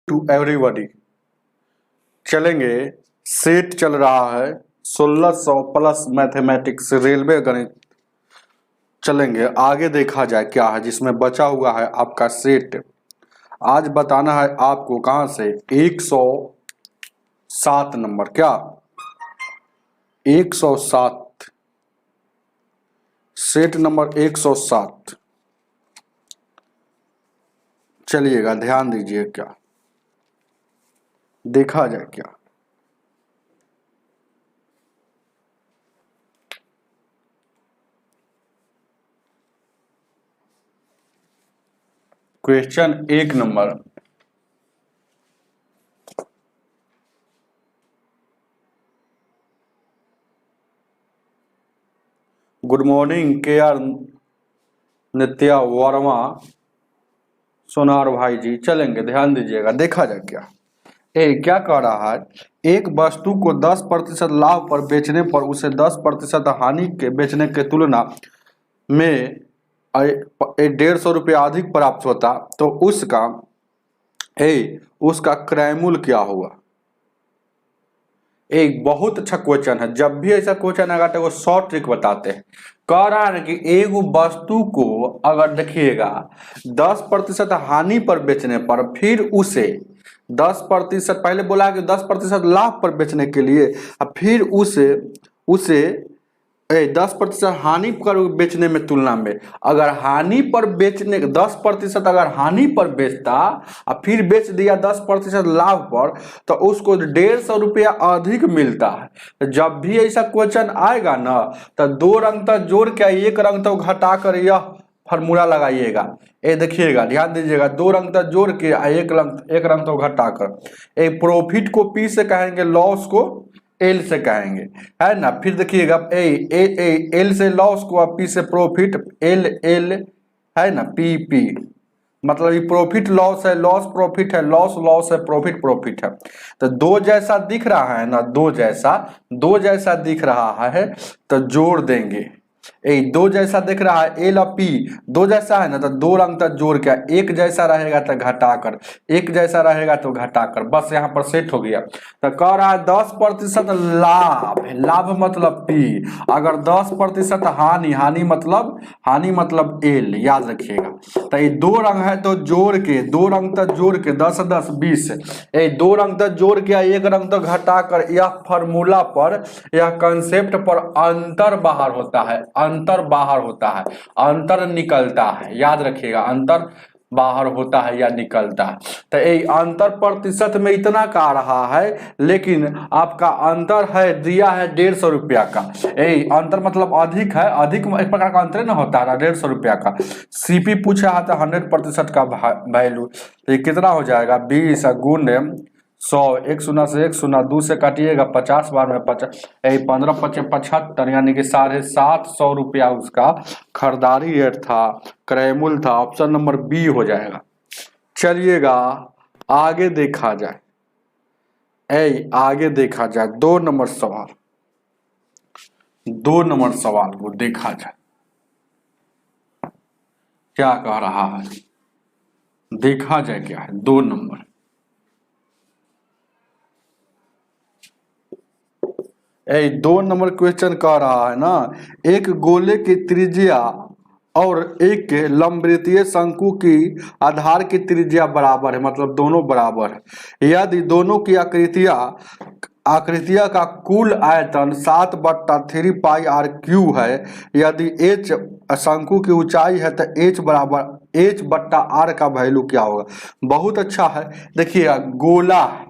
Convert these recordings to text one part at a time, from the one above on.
To everybody. चलेंगे, set चल रहा है 1600 प्लस मैथमेटिक्स रेलवे गणित। चलेंगे आगे, देखा जाए क्या है जिसमें बचा हुआ है आपका सेट। आज बताना है आपको कहां से 107 नंबर, क्या 107, सेट नंबर 107। चलिएगा ध्यान दीजिए, क्या देखा जाए क्या। क्वेश्चन 1 नंबर, गुड मॉर्निंग के आर नित्या वर्मा सोनार भाई जी। चलेंगे ध्यान दीजिएगा, देखा जाए क्या। क्या कह रहा है, एक वस्तु को 10% लाभ पर बेचने पर उसे 10% हानि के बेचने के तुलना में 150 रुपया अधिक प्राप्त होता, तो उसका क्रय मूल्य क्या हुआ। एक बहुत अच्छा क्वेश्चन है। जब भी ऐसा क्वेश्चन आएगा तो वो शॉर्ट ट्रिक बताते हैं। कह रहा है कि एक वस्तु को अगर देखिएगा 10% हानि पर बेचने पर, फिर उसे 10%, पहले बोला कि 10% लाभ पर बेचने के लिए, फिर उसे 10% हानि पर बेचने में तुलना में, अगर हानि पर बेचने 10% अगर हानि पर बेचता और फिर बेच दिया 10% लाभ पर, तो उसको 150 रुपया अधिक मिलता है। तो जब भी ऐसा क्वेश्चन आएगा ना, तो 2 अंक तक जोड़ के 1 अंक तक घटा कर यह फॉर्मूला लगाइएगा। ये देखिएगा, ध्यान दीजिएगा, 2 अंक तक जोड़ के 1 अंक तक घटा कर। एक प्रॉफिट को पी से कहेंगे, लॉस को एल से कहेंगे, है ना। फिर देखिएगा एल से लॉस को, पी से प्रॉफिट, एल एल है ना, पी पी, मतलब ये प्रॉफिट लॉस है, लॉस प्रॉफिट है, लॉस लॉस है, प्रॉफिट प्रॉफिट है। तो दो जैसा दिख रहा है ना, दो जैसा दिख रहा है, तो जोड़ देंगे। दो जैसा दिख रहा है, एल और पी दो जैसा है ना, तो 2 अंक तक जोड़ के, एक जैसा रहेगा तो घटाकर, एक जैसा रहेगा तो घटाकर, बस यहाँ पर सेट हो गया। तो कह रहा है 10% लाभ, लाभ मतलब पी, अगर 10% हानि मतलब एल, याद रखिएगा। तो ये 2 अंक है तो जोड़ के, 2 अंक तक जोड़ के 10 10 20, 2 अंक तक जोड़ के 1 अंक तक घटाकर, यह फॉर्मूला पर, यह कंसेप्ट पर अंतर बाहर होता है, अंतर बाहर होता है, अंतर निकलता है, याद रखिएगा, अंतर बाहर होता है या निकलता है। तो ये अंतर प्रतिशत में इतना का आ रहा है, लेकिन आपका अंतर है दिया है 150 रुपया का। अंतर मतलब अधिक है, अधिक एक प्रकार का अंतर ना होता है 150 रुपया का। सीपी पूछा है तो 100% का वैल्यू, तो ये कितना हो जाएगा, 20 गुणे 100, 1 शून्य से 1 शून्य, 2 से काटिएगा 50 बार में 50, 15 पचे 75, यानी कि 750 रुपया उसका खरीदारी रेट था, क्रय मूल्य था। ऑप्शन नंबर बी हो जाएगा। चलिएगा आगे देखा जाए, आगे देखा जाए 2 नंबर सवाल, 2 नंबर सवाल को देखा जाए क्या कह रहा है, देखा जाए क्या है। 2 नंबर, दो नंबर क्वेश्चन कह रहा है ना, एक गोले की त्रिज्या और एक लंबवृत्तीय शंकु की आधार की त्रिज्या बराबर है, मतलब दोनों बराबर है। यदि दोनों की आकृतियां का कुल आयतन 7/3 पाई आर क्यू है, यदि h शंकु की ऊंचाई है, तो h बराबर h/r का वैल्यू क्या होगा। बहुत अच्छा है, देखिएगा गोला है,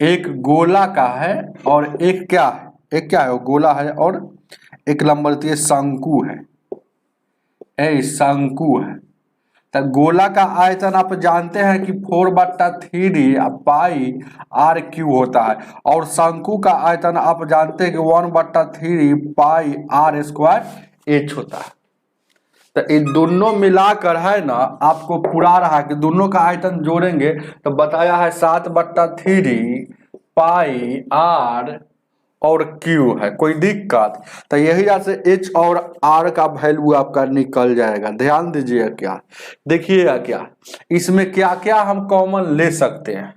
एक गोला का है और एक क्या है, एक क्या है, वो गोला है और एक लंबवृत्तीय शंकु है, शंकु है। तो गोला का आयतन आप जानते हैं कि 4/3 पाई आर क्यू होता है, और शंकु का आयतन आप जानते हैं कि 1/3 पाई आर स्क्वायर एच होता है। तो इन दोनों मिलाकर है ना, आपको पूरा रहा कि दोनों का आयतन जोड़ेंगे तो बताया है 7/3 पाई आर और Q है, कोई दिक्कत? तो यही से H और R का वैल्यू आपका निकल जाएगा। ध्यान दीजिएगा, क्या देखिएगा, क्या इसमें क्या क्या हम कॉमन ले सकते हैं,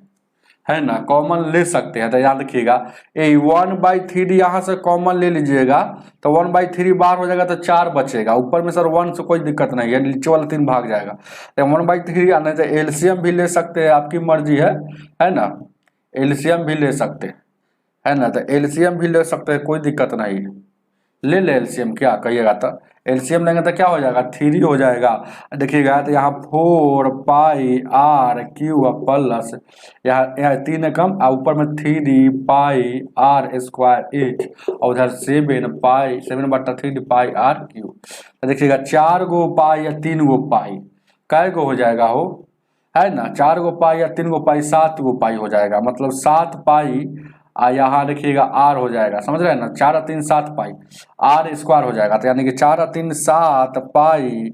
है ना, कॉमन ले सकते हैं। तो याद रखिएगा, ये 1/3 यहाँ से कॉमन ले लीजिएगा तो 1/3 बाहर हो जाएगा तो 4 बचेगा। ऊपर में सर 1 से कोई दिक्कत नहीं है, नीचे वाला 3 भाग जाएगा। तो 1/3 आने से एलसीएम भी ले सकते हैं, आपकी मर्जी है ना, एलसीएम भी ले सकते हैं, है ना। तो एलसीएम भी ले सकते हैं, कोई दिक्कत नहीं है, ले ले एलसीएम, क्या कहिएगा? तो एलसीएम लेंगे तो क्या हो जाएगा, 3 हो जाएगा। देखिएगा तो यहाँ 4πr³ प्लस यहाँ 3 कम और ऊपर में 3πr² और उधर 7/3πr³। तो देखिएगा 4 गो पाई या 3 गो पाई, कै गो हो जाएगा हो, है ना, 4 गो पाई या 3 गो पाई, 7 गो पाई हो जाएगा। मतलब 7 पाई यहाँ देखिएगा आर हो जाएगा, समझ रहे हैं ना, 4 और 3 7 पाई, r² हो जाएगा। तो यानी कि 4 और 3 7 पाई,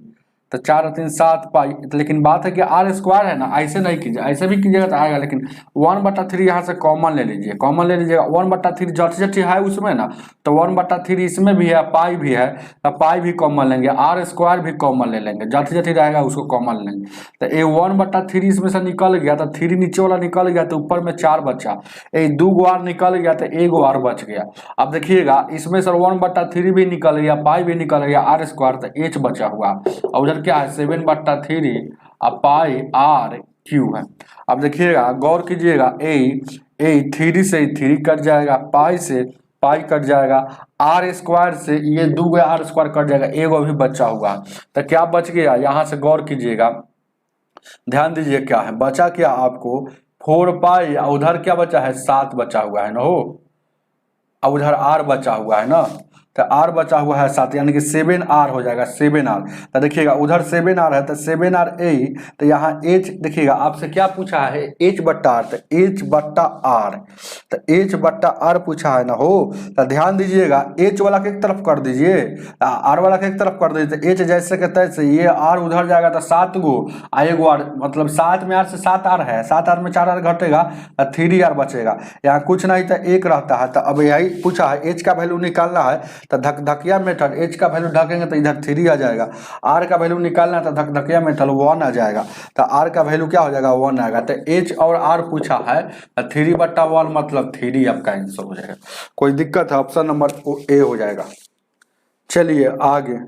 तो 4 और 3 7 पाई। लेकिन बात है कि r² है ना, ऐसे नहीं कीजिए, ऐसे भी कीजिएगा तो आएगा, लेकिन 1/3 यहाँ से कॉमन ले लीजिए, कॉमन ले लीजिएगा। 1/3 जट है उसमें ना, तो 1/3 इसमें भी है, पाई भी है, तो पाई भी कॉमन लेंगे, r² भी कॉमन ले लेंगे, जट रहेगा उसको कॉमन लेंगे। तो ये 1/3 इसमें से निकल गया, तो 3 नीचे वाला निकल गया, तो ऊपर में 4 बचा। ये 2 गो r निकल गया, तो 1 गो r बच गया। अब देखिएगा इसमें सर 1/3 भी निकल गया, पाई भी निकल गया, r², तो h बचा हुआ। और उधर क्या है, 7/3 पाई r³ है। अब देखिएगा, गौर कीजिएगा, ए 3 से 3 कट जाएगा, पाई से पाई कट जाएगा, r² से ये 2 गो r² कट जाएगा, 1 गो भी बचा हुआ। तो क्या बच गया, यहाँ से गौर कीजिएगा, ध्यान दीजिए, क्या है बचा, क्या आपको 4 पाई, उधर क्या बचा है, 7 बचा हुआ है ना हो, और उधर r बचा हुआ है ना, तो r बचा हुआ है 7, यानी कि 7r हो जाएगा, 7r। तो देखिएगा उधर 7r है, तो 7r तो यहाँ h, देखिएगा आपसे क्या पूछा है, h/r, तो h/r, तो h/r पूछा है ना हो। तो ध्यान दीजिएगा, h वाला के एक तरफ कर दीजिए, r वाला के एक तरफ कर दीजिए, तो h जैसे के तैसे, ये r उधर जाएगा तो 7 गो, 1 गो r, मतलब 7 में r से 7r है, 7r में 4r घटेगा, 3r बचेगा। यहाँ कुछ नहीं तो 1 रहता है। तो अब यही पूछा है, h का वैल्यू निकालना है, तो धकधकिया मेथड, h का वैल्यू ढकेंगे तो इधर 3 आ जाएगा, r का वैल्यू निकालना है तो धकधकिया मेथड 1 आ जाएगा, तो r का वैल्यू क्या हो जाएगा, 1 आएगा। तो h और r पूछा है, 3/1 मतलब 3 आपका आंसर हो जाएगा। कोई दिक्कत है, ऑप्शन नंबर ए हो जाएगा। चलिए आगे,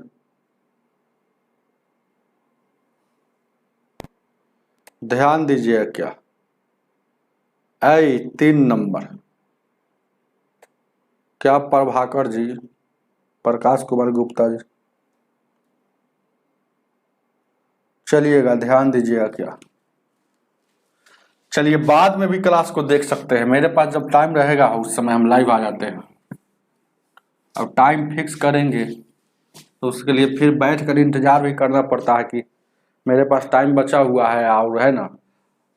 ध्यान दीजिए, क्या 3 नंबर, क्या प्रभाकर जी, प्रकाश कुमार गुप्ता जी, चलिएगा ध्यान दीजिएगा, क्या चलिए बाद में भी क्लास को देख सकते हैं, मेरे पास जब टाइम रहेगा उस समय हम लाइव आ जाते हैं। अब टाइम फिक्स करेंगे तो उसके लिए फिर बैठ कर इंतजार भी करना पड़ता है कि मेरे पास टाइम बचा हुआ है, और है ना,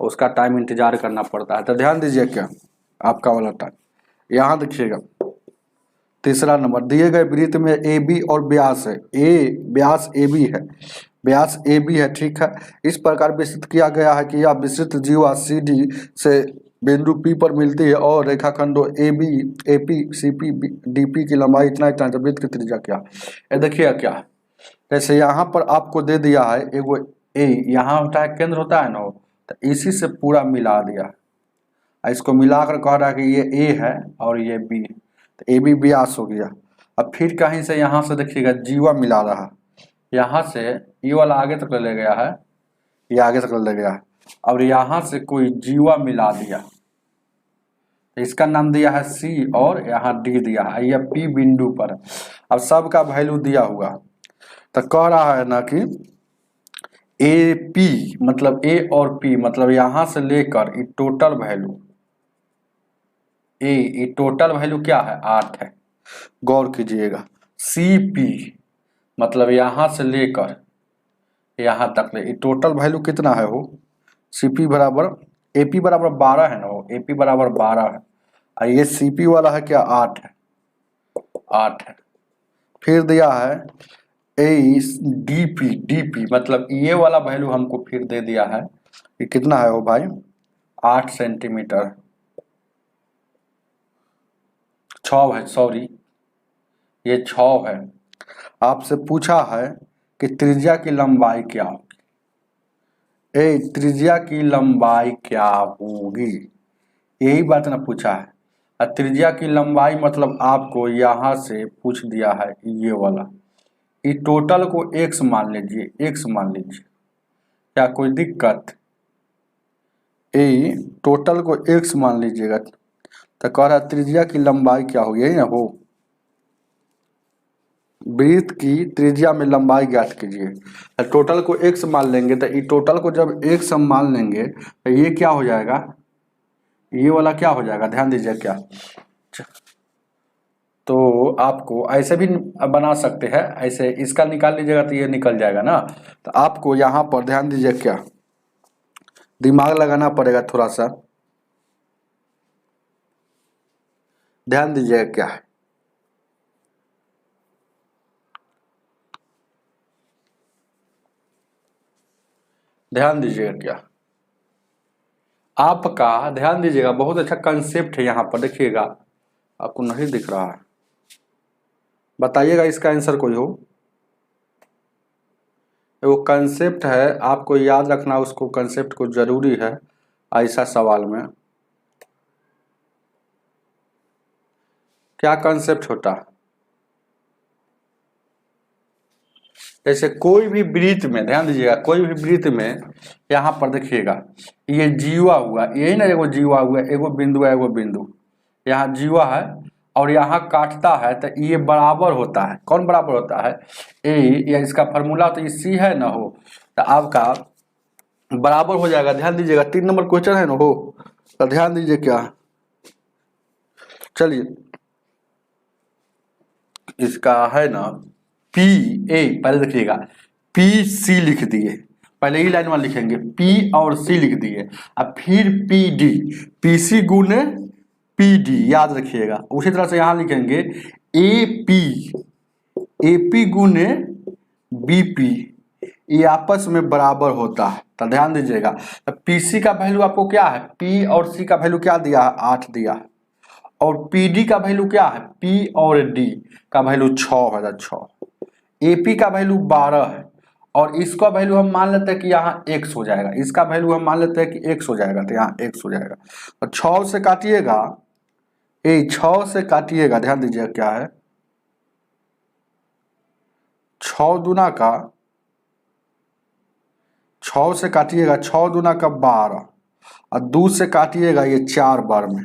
उसका टाइम इंतजार करना पड़ता है। तो ध्यान दीजिए, क्या आपका वाला टाइम यहाँ देखिएगा, तीसरा नंबर, दिए गए वृत्त में ए बी और व्यास है, व्यास ए बी है, व्यास ए बी है, ठीक है। इस प्रकार विस्तृत किया गया है कि यह विस्तृत जीवा सी डी से बिंदु पी पर मिलती है और रेखाखंडों A B, A P, C P, D P की लंबाई इतना इतना, तो वृत्त की त्रिज्या क्या, ये देखिए क्या, जैसे यहाँ पर आपको दे दिया है एगो ए, यहाँ होता है केंद्र होता है ना, तो इसी से पूरा मिला दिया, इसको मिलाकर कह रहा है कि ये ए है और ये बी है, तो ए बी व्यास हो गया। अब फिर कहीं से यहाँ से देखिएगा जीवा मिला रहा, यहाँ से ये वाला आगे तक ले गया है, ये आगे तक ले गया है, और यहाँ से कोई जीवा मिला दिया, तो इसका नाम दिया है सी और यहाँ डी दिया है, ये पी बिंदु पर। अब सबका वैल्यू दिया हुआ, तो कह रहा है ना कि ए पी मतलब ए और पी, मतलब यहाँ से लेकर ये टोटल वैल्यू, ये टोटल वैल्यू क्या है, 8 है। गौर कीजिएगा, सी पी मतलब यहाँ से लेकर यहाँ तक ले, टोटल वैल्यू कितना है हो, सी पी बराबर, ए पी बराबर 12 है ना हो, ए पी बराबर 12 है, और ये सी पी वाला है क्या, 8 है, 8 है। फिर दिया है A D P, D P मतलब ये वाला वैल्यू हमको फिर दे दिया है, ये कितना है हो भाई, 8 सेंटीमीटर। 6 है, सॉरी ये 6 है। आपसे पूछा है कि त्रिज्या की लंबाई क्या होगी। त्रिज्या की लंबाई क्या होगी, यही बात ना पूछा है। और त्रिज्या की लंबाई मतलब आपको यहाँ से पूछ दिया है ये वाला, ये टोटल को x मान लीजिए, x मान लीजिए, क्या कोई दिक्कत। ये टोटल को x मान लीजिएगा तो कह रहा है त्रिज्या की लंबाई क्या होगी, यही ना हो। वृत्त की त्रिज्या में लंबाई ज्ञात कीजिए। टोटल को x मान लेंगे तो ये टोटल को जब x हम मान लेंगे तो ये क्या हो जाएगा, ये वाला क्या हो जाएगा, ध्यान दीजिए क्या। तो आपको ऐसे भी बना सकते हैं, ऐसे इसका निकाल लीजिएगा तो ये निकल जाएगा ना। तो आपको यहाँ पर ध्यान दीजिए क्या, दिमाग लगाना पड़ेगा थोड़ा सा, ध्यान दीजिएगा क्या है। ध्यान दीजिएगा क्या, आपका ध्यान दीजिएगा, बहुत अच्छा कंसेप्ट है यहाँ पर, देखिएगा आपको नहीं दिख रहा है, बताइएगा इसका आंसर कोई हो। वो कंसेप्ट है, आपको याद रखना उसको, कंसेप्ट को जरूरी है ऐसा सवाल में। क्या कंसेप्ट होता है, जैसे कोई भी वृत्त में, ध्यान दीजिएगा कोई भी वृत्त में यहाँ पर देखिएगा ये जीवा हुआ, यही ना एगो जीवा हुआ, एगो बिंदु है, एगो बिंदु यहाँ जीवा है और यहाँ काटता है तो ये बराबर होता है, कौन बराबर होता है, ए, या इसका फॉर्मूला तो ये सी है ना हो, तो आपका बराबर हो जाएगा। ध्यान दीजिएगा 3 नंबर क्वेश्चन है ना हो, तो ध्यान दीजिए क्या। चलिए इसका है ना पी ए, पहले देखिएगा पी सी लिख दिए, पहले ही लाइन में लिखेंगे पी और सी लिख दिए, अब फिर पी डी, पी सी गुने पी डी, याद रखिएगा। उसी तरह से यहाँ लिखेंगे ए पी गुने बी पी, ये आपस में बराबर होता है। तो ध्यान दीजिएगा पी सी का वैल्यू आपको क्या है, पी और सी का वैल्यू क्या दिया है, 8 दिया है, और पी डी का वैल्यू क्या है, पी और डी का वैल्यू 6 है, 6। एपी का वैल्यू 12 है और इसका वैल्यू हम मान लेते हैं कि यहाँ x हो जाएगा, इसका वैल्यू हम मान लेते हैं कि x हो जाएगा, तो यहाँ x हो जाएगा। और 6 से काटिएगा, 6 से काटिएगा, ध्यान दीजिएगा क्या है, 6 दूना का, 6 से काटिएगा, 6 दूना का 12 और 2 से काटिएगा ये 4 बार में,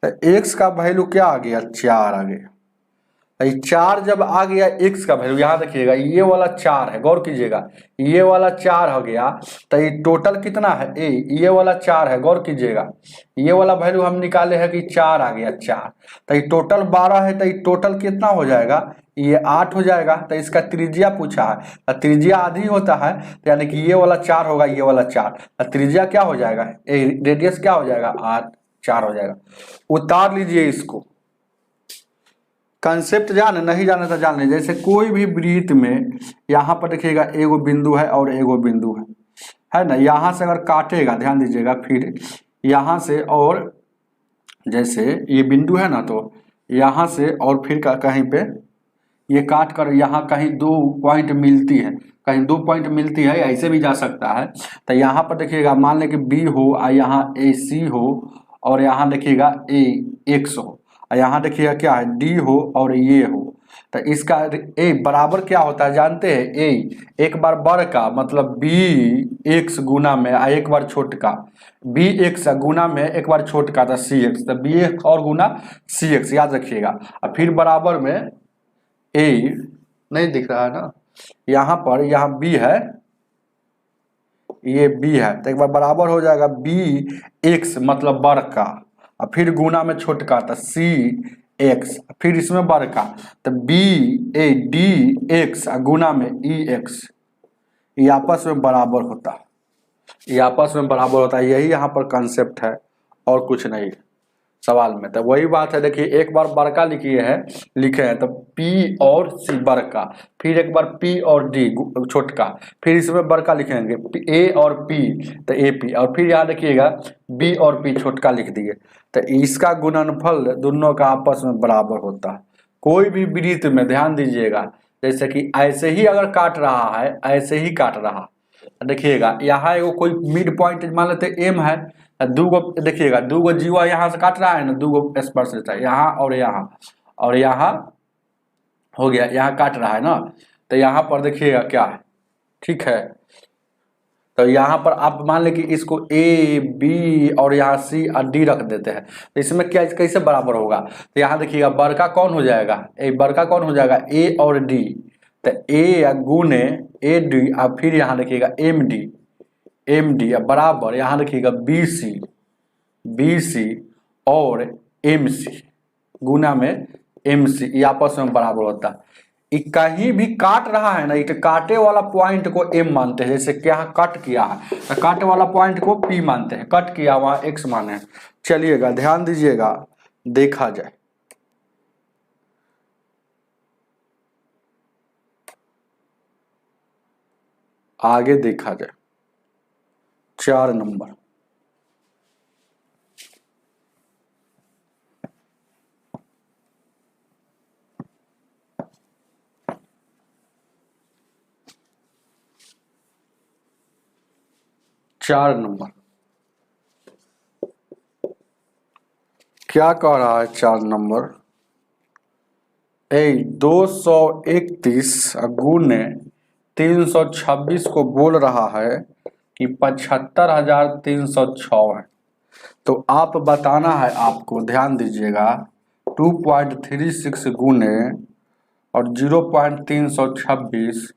तो x का वैल्यू क्या आ गया, 4 आ गया। 4 जब आ गया x का वैल्यू, यहाँ देखिएगा ये वाला 4 है, गौर कीजिएगा ये वाला 4 हो गया, तो ये टोटल कितना है, ये वाला 4 है, गौर कीजिएगा ये वाला वैल्यू हम निकाले हैं कि 4 आ गया 4, तो ये टोटल 12 है, तो ये टोटल कितना हो जाएगा, ये 8 हो जाएगा। तो इसका त्रिज्या पूछा है, तो त्रिज्या आधी होता है, तो यानी कि ये वाला 4 होगा, ये वाला 4, तो त्रिज्या क्या हो जाएगा, रेडियस क्या हो जाएगा, 8 4 हो जाएगा। उतार लीजिए इसको, कंसेप्ट जाने नहीं जाने तो जान लीजिए। जैसे कोई भी वृत्त में यहाँ पर देखिएगा एगो बिंदु है और एगो बिंदु है ना, यहाँ से अगर काटेगा, ध्यान दीजिएगा, फिर यहाँ से, और जैसे ये बिंदु है ना, तो यहाँ से और फिर कहीं पे ये काट कर यहाँ कहीं 2 पॉइंट मिलती है, कहीं 2 पॉइंट मिलती है, ऐसे भी जा सकता है। तो यहाँ पर देखिएगा मान लें कि बी हो और यहाँ ए सी हो और यहाँ देखिएगा ए एक्स हो, यहाँ देखिएगा क्या है डी हो और ये हो, तो इसका ए बराबर क्या होता है जानते हैं, ए एक बार बड़ का मतलब बी एक्स गुना में एक बार छोट का, बी एक्स गुना में एक बार छोट का, था सी एक्स, तो बी एक्स और गुना सी एक्स, याद रखिएगा। और फिर बराबर में ए नहीं दिख रहा है ना, यहाँ पर यहाँ बी है, ये बी है, तो एक बार बराबर हो जाएगा बी एक्स मतलब बड़ का, और फिर गुना में छोटका, तो सी एक्स, फिर इसमें बड़ का, तो बी ए डी एक्स गुना में ई एक्स, ये आपस में बराबर होता है, ये आपस में बराबर होता है, यही यहाँ पर कंसेप्ट है और कुछ नहीं। सवाल में। तो वही बात है, देखिए एक बार बड़का लिखे हैं तो P और C बड़का, फिर एक बार P और D छोटका, फिर इसमें बड़का लिखेंगे A और P तो AP, और फिर यहाँ देखिएगा B और P छोटका लिख दिए। तो इसका गुणनफल दोनों का आपस में बराबर होता है। कोई भी वृत्त में ध्यान दीजिएगा, जैसे कि ऐसे ही अगर काट रहा है, ऐसे ही काट रहा, देखिएगा यहाँ एगो कोई मिड पॉइंट मान लेते M है, दूगो देखिएगा दूगो जीवा यहाँ से काट रहा है ना, दूगो स्पर्श रेखा यहाँ और यहाँ हो गया, यहाँ काट रहा है ना, तो यहाँ पर देखिएगा क्या है, ठीक है। तो यहाँ पर आप मान लें कि इसको A B और यहाँ C और D रख देते हैं, तो इसमें क्या कैसे बराबर होगा, तो यहाँ देखिएगा बड़का कौन हो जाएगा, बड़का कौन हो जाएगा A और D, तो A गुने AD और फिर यहाँ देखिएगा MD बराबर यहाँ देखिएगा BC और MC गुना में MC, ये आपस में बराबर होता है। कहीं भी काट रहा है ना, ये काटे वाला पॉइंट को M मानते हैं, जैसे क्या कट किया है तो काटे वाला पॉइंट को P मानते हैं, कट किया वहां X माने। चलिएगा ध्यान दीजिएगा, देखा जाए आगे, देखा जाए 4 नंबर। क्या कह रहा है 4 नंबर, 231 गुने 326 को बोल रहा है कि 75,306 है। तो आप बताना है आपको, ध्यान दीजिएगा 2.36 गुने और 0.326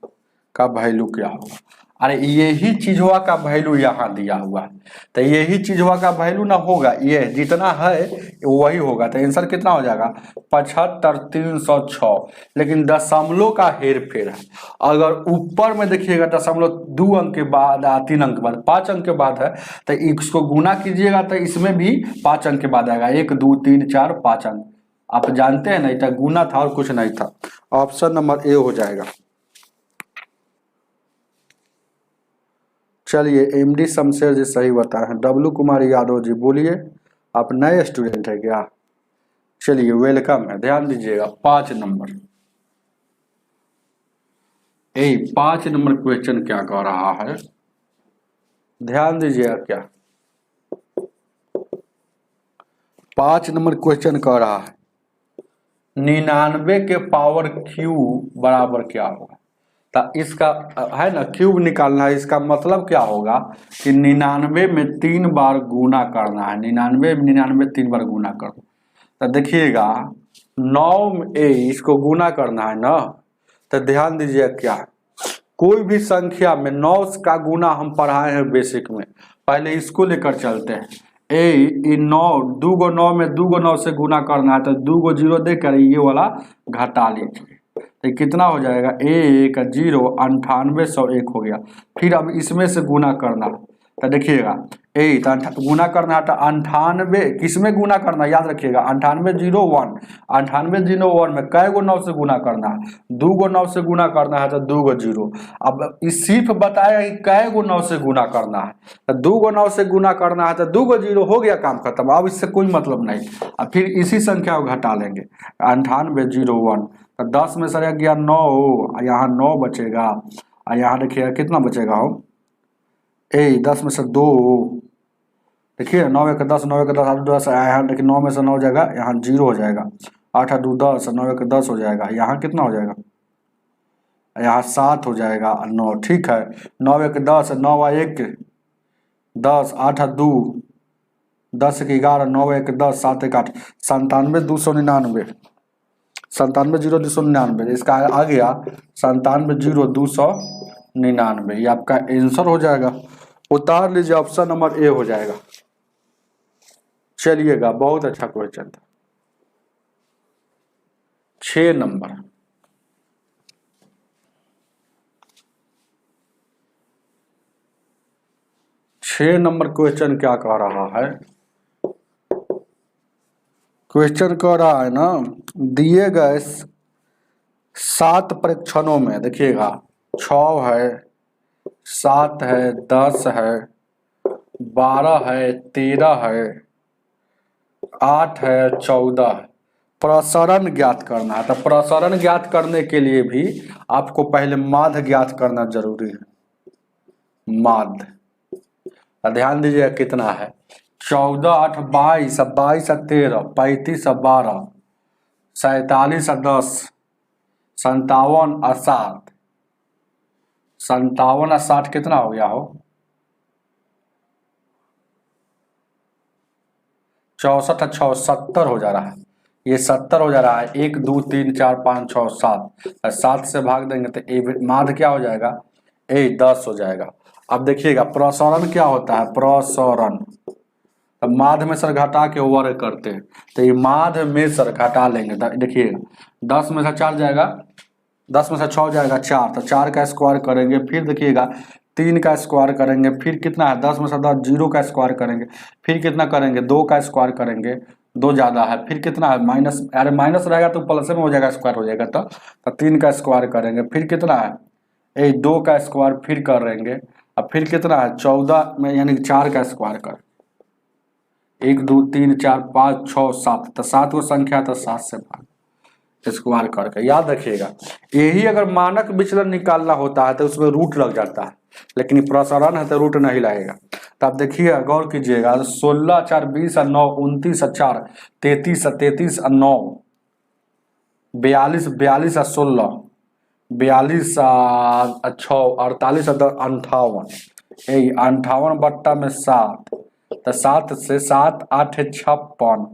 का वैल्यू क्या होगा। अरे यही चीजवा का वैल्यू यहाँ दिया हुआ है, तो यही चीजवा का वैल्यू ना होगा, ये जितना है वही होगा, तो आंसर कितना हो जाएगा 75,306। लेकिन दशमलव का हेर फेर है, अगर ऊपर में देखिएगा दशमलव 2 अंक के बाद 3 अंक के बाद 5 अंक के बाद है, तो इसको गुना कीजिएगा तो इसमें भी 5 अंक के बाद आएगा, 1 2 3 4 5 अंक। आप जानते हैं नहीं था, गुना था और कुछ नहीं था। ऑप्शन नंबर ए हो जाएगा। चलिए MD शमशेर जी सही बताए हैं। W कुमार यादव जी बोलिए, आप नए स्टूडेंट है क्या? चलिए वेलकम है। ध्यान दीजिएगा 5 नंबर, 5 नंबर क्वेश्चन क्या कह रहा है, ध्यान दीजिएगा क्या 5 नंबर क्वेश्चन कह रहा है 99 के पावर क्यूब बराबर क्या होगा। तो इसका है ना क्यूब निकालना है, इसका मतलब क्या होगा कि 99 में 3 बार गुना करना है, 99 3 बार गुना करना। तो देखिएगा 9 में इसको गुना करना है ना, तो ध्यान दीजिए क्या, कोई भी संख्या में 9 का गुना हम पढ़ाए हैं बेसिक में, पहले इसको लेकर चलते हैं। 9 2 गो 9 में 2 गो 9 से गुना करना है, तो 2 गो 0 देकर ये वाला घटा लीजिए, तो कितना हो जाएगा 1 0 9801 हो गया। फिर अब इसमें से गुना करना, तो देखिएगा गुना करना है, तो 98 किसमें गुना करना याद रखिएगा, 9801 में कै गो 9 से गुना करना है, 2 गो 9 से गुना करना है, तो 2 गो 0। अब इस सिर्फ बताया कि कै गो 9 से गुना करना है, तो 2 गो 9 से गुना करना है, तो 2 गो 0 हो गया, काम खत्म। अब इससे कोई मतलब नहीं, अब फिर इसी संख्या को घटा लेंगे 9801, तो 10 में से रह गया 9, यहाँ 9 बचेगा, और यहाँ देखिएगा कितना बचेगा हो 10 में से 2, देखिए 9 1 10, 9 1 10 8 10, यहाँ देखिए 9 में से 9 जाएगा, यहाँ 0 हो जाएगा, 8 2 10, 9 1 10 हो जाएगा, यहाँ कितना हो जाएगा, यहाँ 7 हो जाएगा 9, ठीक है। 9 1 10, 9 1 10, 8 2 10 1 11, 9 1 10, 7 1 8, 97 299, 97 0 299, इसका आ गया 97 0 299, ये आपका आंसर हो जाएगा। उतार लीजिए, ऑप्शन नंबर ए हो जाएगा। चलिएगा बहुत अच्छा क्वेश्चन था। 6 नंबर, 6 नंबर क्वेश्चन क्या कह रहा है, क्वेश्चन कह रहा है ना, दिए गए 7 परीक्षणों में देखिएगा 6 है, 7 है, 10 है, 12 है, 13 है, 8 है, 14 है। प्रसरण ज्ञात करना है। तो प्रसरण ज्ञात करने के लिए भी आपको पहले माध्य ज्ञात करना जरूरी है। माध्य ध्यान दीजिएगा कितना है, 14 8 22, 22 13, 35 12, 47 10, 57 7, 57 60 कितना हो गया हो, 64 6 70 हो जा रहा है, ये 70 हो जा रहा है। 1 2 3 4 5 6 7, 7 से भाग देंगे तो ए माध्य क्या हो जाएगा, 10 हो जाएगा। अब देखिएगा प्रसरण क्या होता है, प्रसरण तो माध्य में सर घटा के वर्ग करते हैं, तो ये माध्य में सर घटा लेंगे। देखिएगा 10 में से 4 जाएगा, 10 में से 6 जाएगा 4, तो 4 का स्क्वायर करेंगे, फिर देखिएगा 3 का स्क्वायर करेंगे, फिर कितना है 10 में से 10 0 का स्क्वायर करेंगे, फिर कितना करेंगे 2 का स्क्वायर करेंगे, 2 ज़्यादा है, फिर कितना है माइनस, अरे माइनस रहेगा तो प्लस में हो जाएगा, स्क्वायर हो जाएगा तो 3 का स्क्वायर करेंगे, फिर कितना है 2 का स्क्वायर फिर करेंगे, अब फिर कितना है 14 में यानी 4 का स्क्वायर कर, 1 2 3 4 5 6 7, तो 7 को संख्या तो 7 से भाग स्क्वायर करके। याद रखिएगा यही अगर मानक विचलन निकालना होता है तो उसमें रूट लग जाता है, लेकिन प्रसरण है तो रूट नहीं लगेगा। तो आप देखिए गौर कीजिएगा, 16 4 20 और 9, 29 और 4 33 और 33 और 9, 42 42 और 16, 42 और 6 48 और 10 58, 58 बट्टा में 7, तो 7 से 7 8 है 56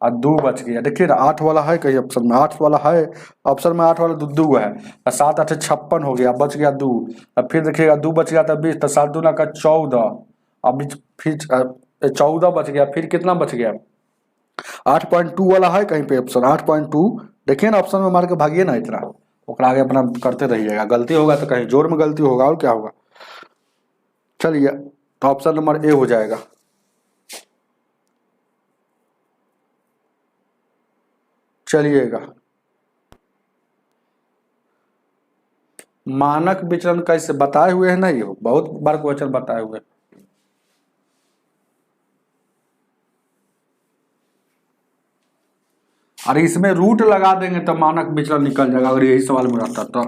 और 2 बच गया। देखिए ना 8 वाला है कहीं ऑप्शन में, 8 वाला है ऑप्शन में, 8 वाला 2 है, 7 8 56 हो गया, बच गया 2, अब फिर देखिएगा 2 बच गया तो 20, तो 7 दूना का 14, अब फिर 14 बच गया, फिर कितना बच गया 8.2 वाला है कहीं पे ऑप्शन 8.2, देखिए ना ऑप्शन में मार के भागिए ना, इतना ओकरा आगे अपना करते रहिएगा, गलती होगा तो कहीं जोर में गलती होगा और क्या होगा। चलिए तो ऑप्शन नंबर ए हो जाएगा। चलिएगा मानक विचलन कैसे बताए हुए हैं ना, ये बहुत बार क्वेश्चन बताए हुए, और इसमें रूट लगा देंगे तो मानक विचलन निकल जाएगा अगर यही सवाल में रहता तो।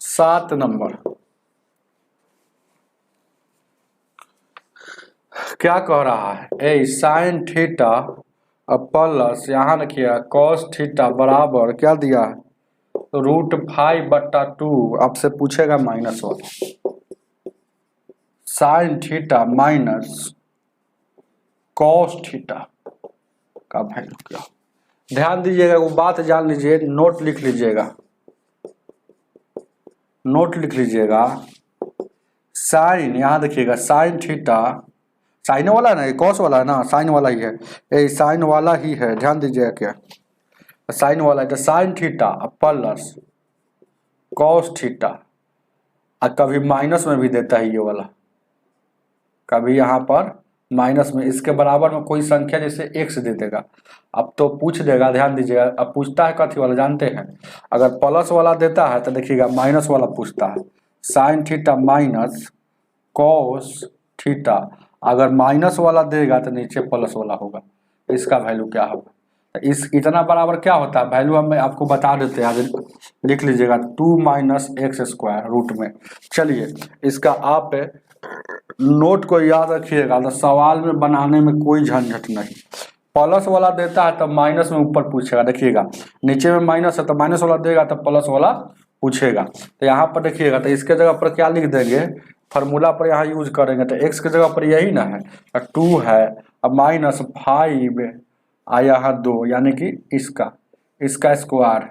7 नंबर क्या कह रहा है, साइन थीटा प्लस यहाँ लिखिए कॉस थीटा बराबर क्या दिया है, √5/2, आपसे पूछेगा माइनस वाला, sine theta minus cos theta का वैल्यू क्या। ध्यान दीजिएगा वो बात जान लीजिए, नोट लिख लीजिएगा, नोट लिख लीजिएगा, साइन यहाँ देखिएगा साइन थीटा, साइन वाला ना, कॉस वाला है ना, साइन वाला ही है, साइन वाला ही है, ध्यान दीजिएगा क्या साइन वाला है, तो sine theta plus cos theta, और कभी माइनस में भी देता है ये वाला, कभी यहाँ पर माइनस में, इसके बराबर में कोई संख्या जैसे x दे देगा, अब तो पूछ देगा, ध्यान दीजिएगा, अब पूछता है कथी वाला जानते हैं, अगर प्लस वाला देता है तो देखिएगा माइनस वाला पूछता है, sine theta minus cos theta, अगर माइनस वाला देगा तो नीचे प्लस वाला होगा, इसका वैल्यू क्या होगा, इस इतना बराबर क्या होता है वैल्यू हम आपको बता देते हैं, आज लिख लीजिएगा 2 - x² रूट में। चलिए इसका आप नोट को याद रखिएगा, तो सवाल में बनाने में कोई झंझट नहीं, प्लस वाला देता है तो माइनस में ऊपर पूछेगा, देखिएगा नीचे में माइनस है तो माइनस वाला देगा तो प्लस वाला पूछेगा, तो यहाँ पर देखिएगा तो इसके जगह पर क्या लिख देंगे, फार्मूला पर यहाँ यूज करेंगे तो x के जगह पर यही ना है, 2 है, अब -5 आ यहाँ 2, यानी कि इसका स्क्वायर,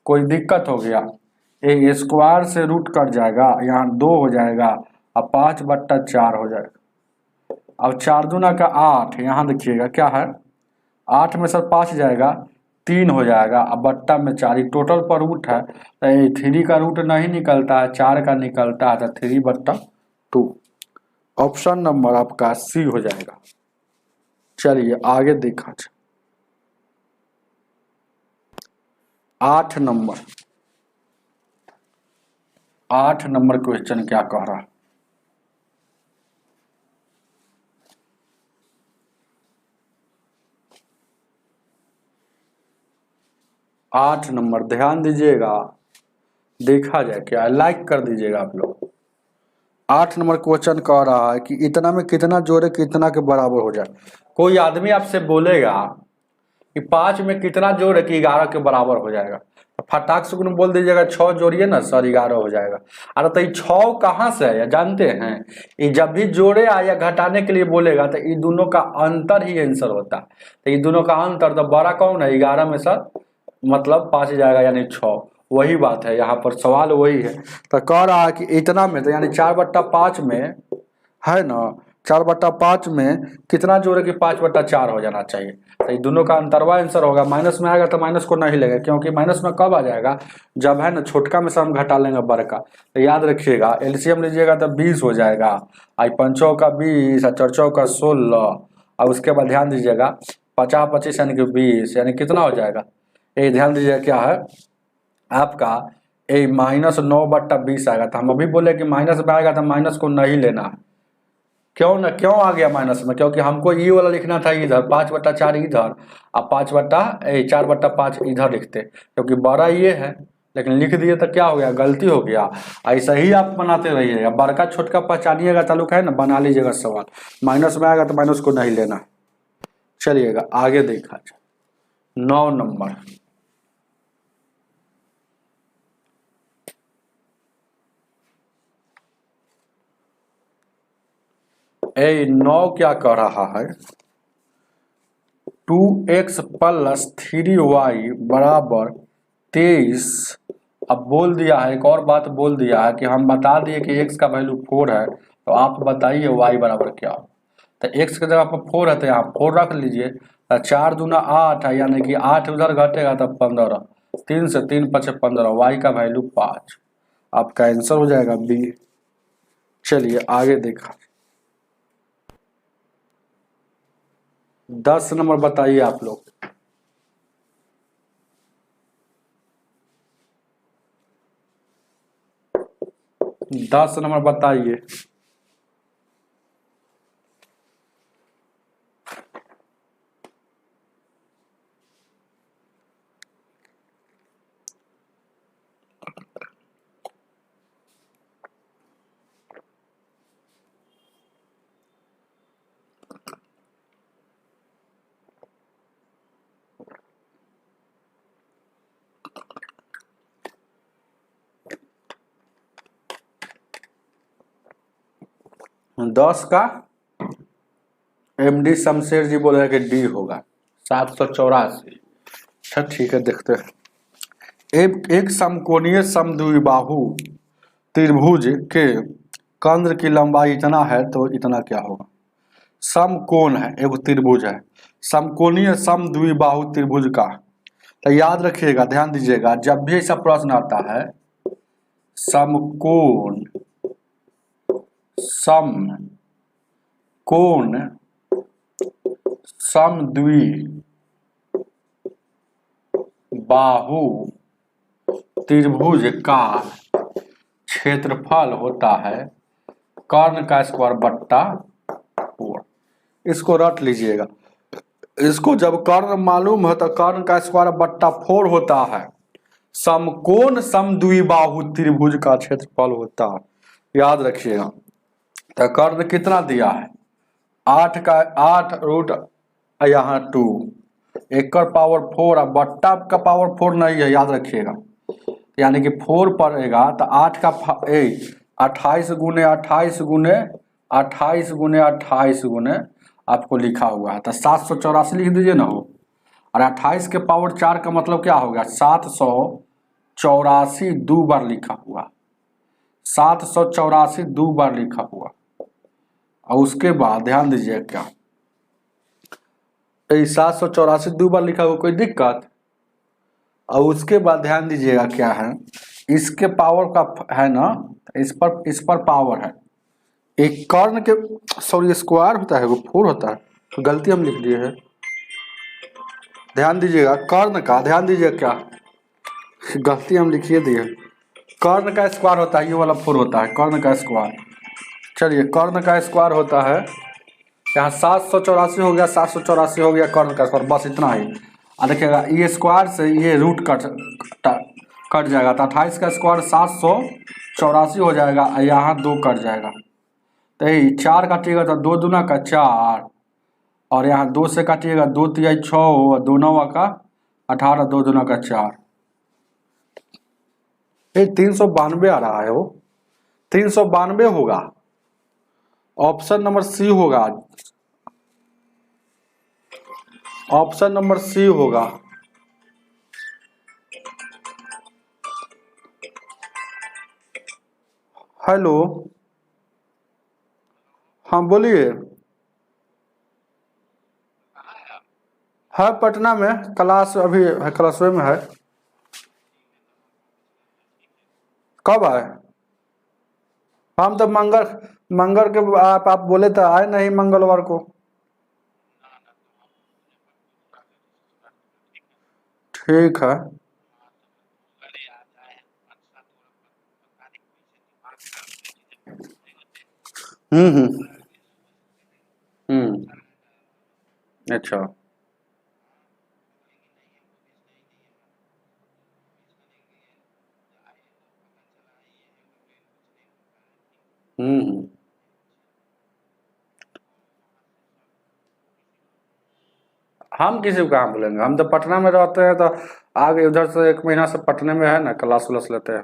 कोई दिक्कत हो गया, ए स्क्वायर से रूट कट जाएगा, यहाँ 2 हो जाएगा, अब 5/4 हो जाएगा, अब 4 दूना का 8, यहाँ देखिएगा क्या है 8 में से 5 जाएगा 3 हो जाएगा, अब बट्टा में 4, टोटल पर रूट है तो 3 का रूट नहीं निकलता है, 4 का निकलता है, तो 3/2 ऑप्शन नंबर आपका सी हो जाएगा। चलिए आगे देखा जाए। 8 नंबर, 8 नंबर क्वेश्चन क्या कह रहा है। 8 नंबर ध्यान दीजिएगा, देखा जाए क्या, लाइक कर दीजिएगा आप लोग। 8 नंबर क्वेश्चन कह रहा है कि इतना में कितना जोड़े कितना के बराबर हो जाए। कोई आदमी आपसे बोलेगा कि 5 में कितना जोड़े कि 11 के बराबर हो जाएगा, तो फटाक से उन्हें बोल दीजिएगा 6 जोड़िए ना सर 11 हो जाएगा। अरे तो ये 6 कहाँ से है या जानते हैं, ये जब भी जोड़े या घटाने के लिए बोलेगा तो ये दोनों का अंतर ही आंसर होता है। तो ये दोनों का अंतर तो बड़ा कौन है, 11 में सर मतलब 5 जाएगा यानी 6। वही बात है, यहाँ पर सवाल वही है। तो कह रहा है कि इतना में तो यानी 4/5 में है ना, 4/5 में कितना जोड़े कि 5/4 हो जाना चाहिए। तो ये दोनों का अंतरवा आंसर होगा। माइनस में आएगा तो माइनस को नहीं लेगा, क्योंकि माइनस में कब आ जाएगा, जब है ना छोटका में से हम घटा लेंगे बड़का। तो याद रखिएगा एलसीएम लीजिएगा तो 20 हो जाएगा, आई 5 का 20 और 4 का 16, और उसके बाद ध्यान दीजिएगा 50-25 यानी कि 20 यानी कितना हो जाएगा, ये ध्यान दीजिएगा क्या है आपका, ये -9/20 आएगा। तो हम अभी बोले कि माइनस में आएगा तो माइनस को नहीं लेना है। क्यों ना, क्यों आ गया माइनस में, क्योंकि हमको ये वाला लिखना था इधर, 5/4 इधर और 4/5 इधर लिखते, क्योंकि बड़ा ये है, लेकिन लिख दिए तो क्या हो गया, गलती हो गया। ऐसा ही आप बनाते रहिएगा, बड़का छोटका पहचानिएगा ताल्लुक है ना, बना लीजिएगा सवाल। माइनस में आएगा तो माइनस को नहीं लेना। चलिएगा आगे देखा जाए। 9 नंबर, ए 9 क्या कह रहा है, 2x + 3y बराबर 23। अब बोल दिया है, एक और बात बोल दिया है कि हम बता दिए कि x का वैल्यू 4 है, तो आप बताइए y बराबर क्या हो। तो x की जगह पर 4 है तो यहाँ 4 रख लीजिए। तो 4 दूना 8 है, यानी कि 8 उधर घटेगा तो 15, 3 से 3 × 5 = 15, y का वैल्यू 5। आपका आंसर हो जाएगा बी। चलिए आगे देखा। 10 नंबर बताइए आप लोग। 10 नंबर बताइए। दस का MD शमशेर जी बोल रहे हैं कि डी होगा 784। अच्छा ठीक है, देखते हैं। एक समकोणीय समद्विबाहु त्रिभुज के केंद्र की लंबाई इतना है तो इतना क्या होगा। समकोण है, एक त्रिभुज है, समकोणीय समद्विबाहु त्रिभुज का। तो याद रखिएगा, ध्यान दीजिएगा, जब भी ऐसा प्रश्न आता है समकोण समकोण समद्विबाहु त्रिभुज का क्षेत्रफल होता है कर्ण का स्क्वायर बट्टा 4। इसको रट लीजिएगा, इसको जब कर्ण मालूम है तो कर्ण का स्क्वायर बट्टा 4 होता है, समकोण समद्विबाहु त्रिभुज का क्षेत्रफल होता है। याद रखिएगा। तो कर्ण कितना दिया है, 8 का 8 रूट यहाँ 2, 1 का पावर 4 और बट्टा का पावर 4 नहीं है, याद रखिएगा। यानी कि 4 पड़ेगा तो 8 का 28 गुने 28 गुने 28 गुने 28 गुने आपको लिखा हुआ है, तो 784 लिख दीजिए ना हो। और 28 के पावर 4 का मतलब क्या होगा, 784 दो बार लिखा हुआ, 784 दो बार लिखा हुआ। और उसके बाद ध्यान दीजिए क्या, 784 दो बार लिखा हुआ, कोई दिक्कत। और उसके बाद ध्यान दीजिएगा क्या है, इसके पावर का है ना, इस पर पावर है, एक कर्ण के सॉरी स्क्वायर होता है वो 4 होता है, तो गलती हम लिख दिए हैं। ध्यान दीजिएगा कर्ण का, ध्यान दीजिएगा क्या गलती हम लिखिए दिए। कर्ण का स्क्वायर होता है, ये वाला 4 होता है कर्ण का स्क्वायर। चलिए कर्ण का स्क्वायर होता है, यहाँ 784 हो गया, 784 हो गया कर्ण का स्क्वायर, बस इतना ही। और देखिएगा ये स्क्वायर से ये रूट कट जाएगा, तो 28 का स्क्वायर 784 हो जाएगा, और यहाँ 2 कट जाएगा, तो यही 4 काटिएगा तो 2 दूना का 4, और यहाँ 2 से काटिएगा 2 तिया 6 और 2 नवा का 18, 2 दूना का 4, ये 392 आ रहा है, वो 392 होगा, ऑप्शन नंबर सी होगा, ऑप्शन नंबर सी होगा। हेलो, हाँ बोलिए। है पटना में, क्लास अभी है, क्लास में है। कब आए? हम तो मंगल के आप बोले तो आए नहीं मंगलवार को। ठीक है। हम्म। अच्छा। हम्म। हम किसी को कहाँ बोलेंगे, हम तो पटना में रहते हैं, तो आगे उधर से 1 महीना से पटने में है ना, क्लास उलास लेते हैं,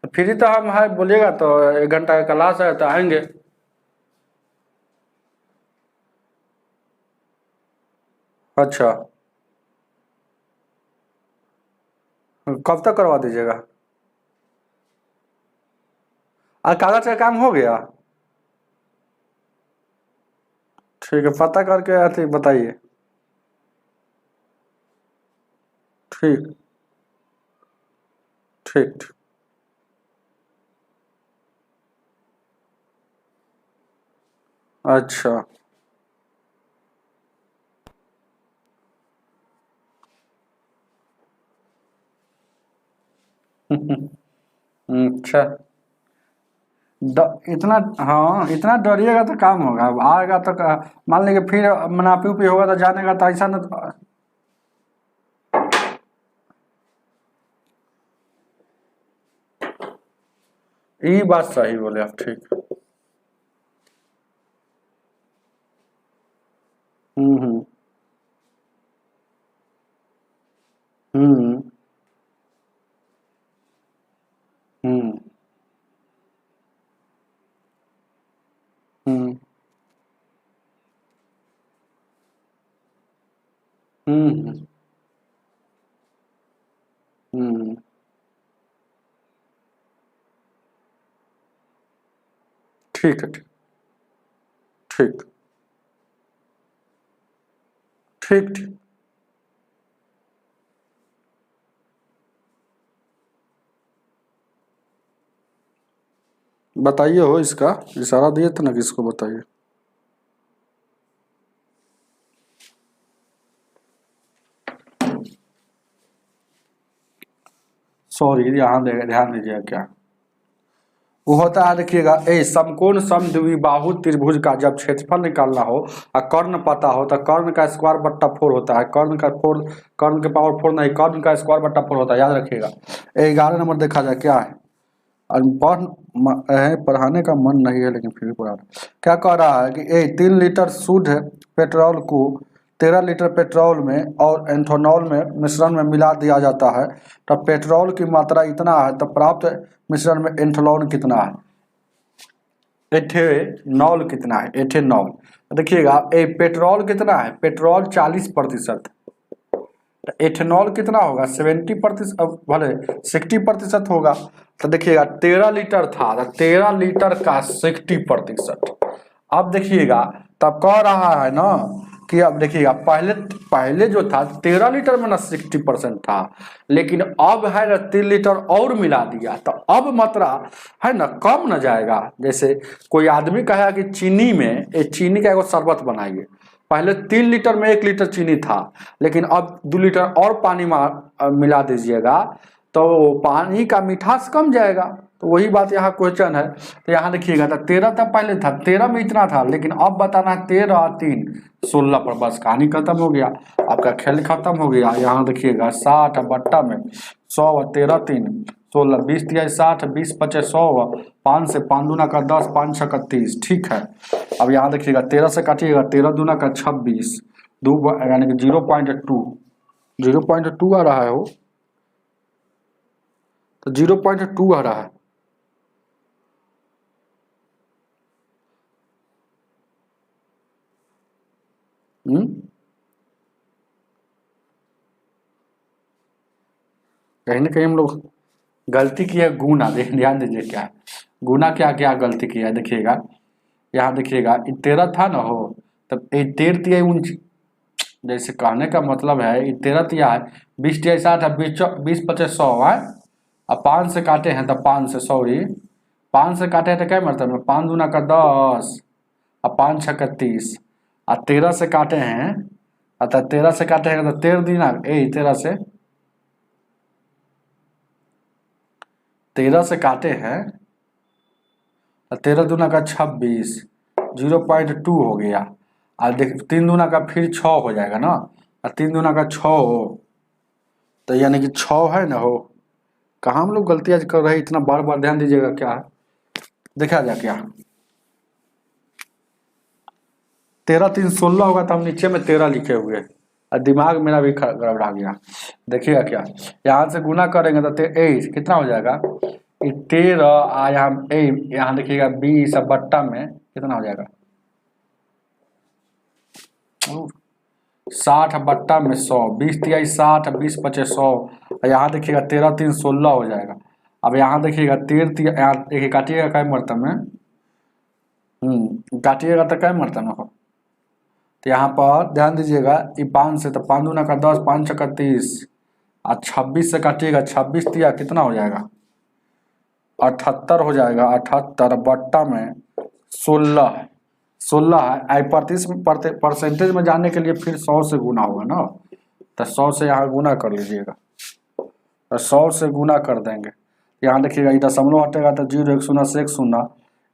तो फ्री तो हम है, बोलिएगा तो 1 घंटा का क्लास है तो आएंगे। अच्छा, कब तक करवा दीजिएगा? कागज का काम हो गया? ठीक है, पता करके आते बताइए। ठीक ठीक। अच्छा। अच्छा, इतना, हाँ इतना डरिएगा तो काम होगा, अब आएगा तो मान लीजिए फिर मुनाफी उपी होगा तो जानेगा, तो ऐसा ना। ये बात सही बोले आप, ठीक। हम्म। हम्म। हम्म। हम्म। हम्म। हम्म। ठीक है, ठीक ठीक ठीक ठीक। बताइए, हो इसका इशारा दिए थे ना, किसको बताइए। सॉरी, यहाँ ध्यान दीजिएगा क्या वो होता है, देखिएगा ए समकोण समद्विबाहु त्रिभुज का जब क्षेत्रफल निकालना हो और कर्ण पता हो, तो कर्ण का स्क्वायर बट्टा 4 होता है, कर्ण का 4, कर्ण के पावर 4 नहीं, कर्ण का स्क्वायर बट्टा 4 होता है, याद रखिएगा। 11 नंबर देखा जाए क्या है, पढ़ाने का मन नहीं है लेकिन फिर भी पढ़ा रहा। क्या कह रहा है कि 3 लीटर शुद्ध पेट्रोल को 13 लीटर पेट्रोल में और एथेनॉल में मिश्रण में मिला दिया जाता है, तो पेट्रोल की मात्रा इतना है, तो प्राप्त मिश्रण में एथेनॉल कितना है, एथेनॉल कितना है, एथेनॉल। देखिएगा पेट्रोल कितना है, पेट्रोल 40%, एथेनॉल कितना होगा 70%, भले 60% होगा। तो देखिएगा 13 लीटर था, तो 13 लीटर का 60%। अब देखिएगा, तब कह रहा है ना कि अब देखिएगा पहले पहले जो था 13 लीटर में ना 60% था, लेकिन अब है ना 3 लीटर और मिला दिया, तो अब मात्रा है ना कम न जाएगा। जैसे कोई आदमी कहेगा कि चीनी में चीनी का एगो शरबत बनाइए, पहले 3 लीटर में 1 लीटर चीनी था, लेकिन अब 2 लीटर और पानी मिला दीजिएगा तो पानी का मिठास कम जाएगा। तो वही बात यहाँ क्वेश्चन है। तो यहाँ देखिएगा तो 13 तक पहले था, 13 में इतना था, लेकिन अब बताना है 13 3 16 पर, बस कहानी खत्म हो गया, आपका खेल खत्म हो गया। यहाँ देखिएगा 60 बट्टा में 100 13 3 16 20 3 60 20 25 100 5 से 5 दूना का 10 5 6 का 30। ठीक है, अब यहाँ देखिएगा 13 से काटिएगा 13 दूना का 26 दो यानी कि 0.2 आ रहा है वो, तो 0.2 आ रहा है। कहीं ना कहीं हम लोग गलती किया, गुना ध्यान दीजिए क्या है गुना, क्या क्या गलती किया देखिएगा। यहाँ देखिएगा 13 था ना हो, तब 13 तिया 19, जैसे कहने का मतलब है 13 तिया है 20 तिया 60 है 20 25 100 है। अब 5 से काटे हैं तो 5 से सॉरी 5 से काटे हैं तो क्या मतलब है 5 दूना का 10 और 5 6 का 30 और 13 से काटे हैं, अतः 13 से काटे हैं तो 13 दूना 13 से 13 से काटे हैं, 13 दूना का 26 0.2 हो गया। और देख 3 दूना का फिर 6 हो जाएगा ना, और 3 दूना का 6 हो, तो यानी कि 6 है ना हो। कहाँ हम लोग गलतियाँ कर रहे हैं, इतना बार बार ध्यान दीजिएगा क्या है, देखा जाए क्या 13 3 16 होगा, तो हम नीचे में 13 लिखे हुए और दिमाग मेरा भी गड़बड़ा गया। देखिएगा क्या, यहाँ से गुना करेंगे तो 8 कितना हो जाएगा 13 यहाँ यहाँ देखिएगा 20 बट्टा में कितना हो जाएगा 60 बट्टा में 100 20 तिया 60 20 25 100। यहाँ देखिएगा 13 3 16 हो जाएगा। अब यहाँ देखिएगा 13 तिया यहाँ देखिए काटिएगा क्या मरता में काटिएगा तो क्या मरता में हो, तो यहाँ पर ध्यान दीजिएगा 5 से तो 5 दूना का 10 5 6 का 30 और 26 से काटिएगा 26 तिया कितना हो जाएगा 78 हो जाएगा। 78 बट्टा में 16 है 16 है। आई परसेंटेज में जाने के लिए फिर 100 से गुना होगा ना, तो 100 से यहाँ गुना कर लीजिएगा, तो 100 से गुना कर देंगे। यहाँ देखिएगा ये दशमलव हटेगा तो 0 1 0 से 1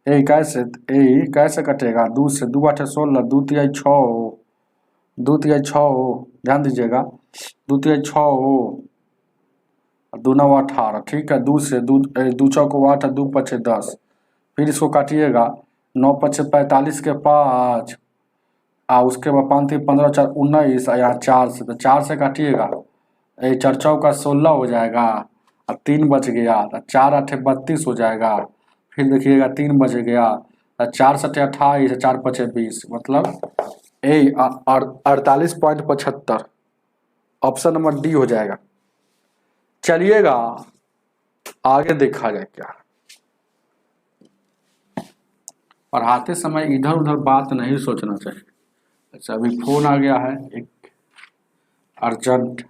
0 कैसे कटेगा 2 से 2 8 16 2 तिया 6 हो 2 तिया 6 हो, ध्यान दीजिएगा 2 तिया 6 हो 2 9 18। ठीक है, 2 से 2 चौको 8 2 पचे 10, फिर इसको काटिएगा 9 पचे 45 के 5 उसके बाद 5 3 15 4 19 यहाँ 4 से, तो 4 से काटिएगा 4 चौका 16 हो जाएगा और 3 बच गया, तो 4 8 32 हो जाएगा। फिर देखिएगा 3 बच गया, 4 7 28 4 5 20, मतलब 48.75 ऑप्शन नंबर डी हो जाएगा। चलिएगा आगे देखा जाए क्या, पढ़ाते समय इधर उधर बात नहीं सोचना चाहिए। अच्छा अभी फोन आ गया है एक अर्जेंट,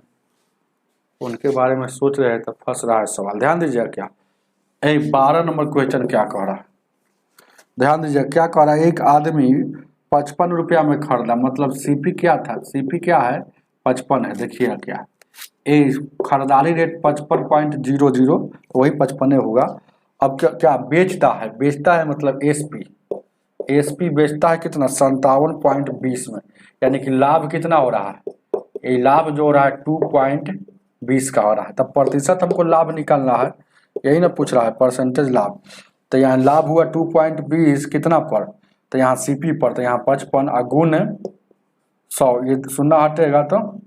उनके बारे में सोच रहे हैं तो फंस रहा है सवाल। ध्यान दीजिए क्या 12 नंबर क्वेश्चन क्या कह रहा है, ध्यान दीजिए क्या कह रहा है। एक आदमी 55 रुपया में खरीदा, मतलब सीपी क्या था, सीपी क्या है 55 है। देखिए क्या खरीदारी रेट 55.00, वही 55 होगा। अब क्या बेचता है मतलब एसपी बेचता है कितना 57.20 में, यानी कि लाभ कितना हो रहा है, ये लाभ जो हो रहा है 2.20 का हो रहा है। तब प्रतिशत हमको लाभ निकालना है, यही ना पूछ रहा है परसेंटेज लाभ। तो यहाँ लाभ हुआ 2.20 कितना पर, तो यहाँ सीपी पर, तो यहाँ 55 गुण 100, ये 0 हटेगा तो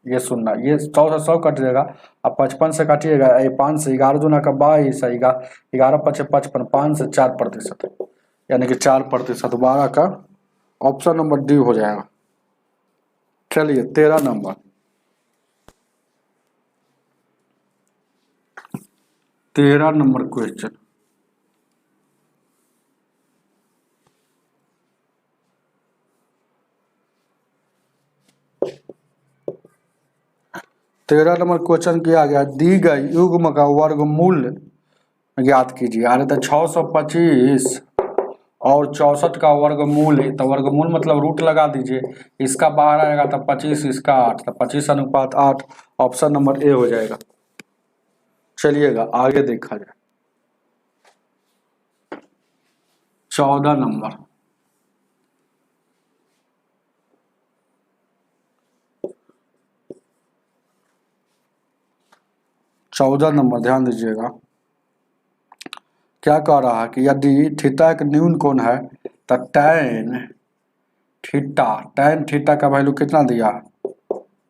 ये 0, ये 100 से 100 कट जाएगा। अब 55 से काटिएगा 5 से 11 दूना का 22 11 पचे 55 5 से 4%, यानी कि 4%। 12 का ऑप्शन नंबर डी हो जाएगा। चलिए 13 number 13 number question, 13 number question किया गया, दी गई युग्म का वर्गमूल ज्ञात कीजिए। अरे तो 625 और 64 का वर्गमूल है, तो वर्गमूल मतलब रूट लगा दीजिए, इसका बाहर आएगा तो 25, इसका 8, तो 25:8, ऑप्शन नंबर ए हो जाएगा। चलिएगा आगे देखा जाए। 14 नंबर, ध्यान दीजिएगा। क्या कह रहा है कि यदि थीटा एक न्यून कोण है तो टैन थीटा का वैल्यू कितना दिया है,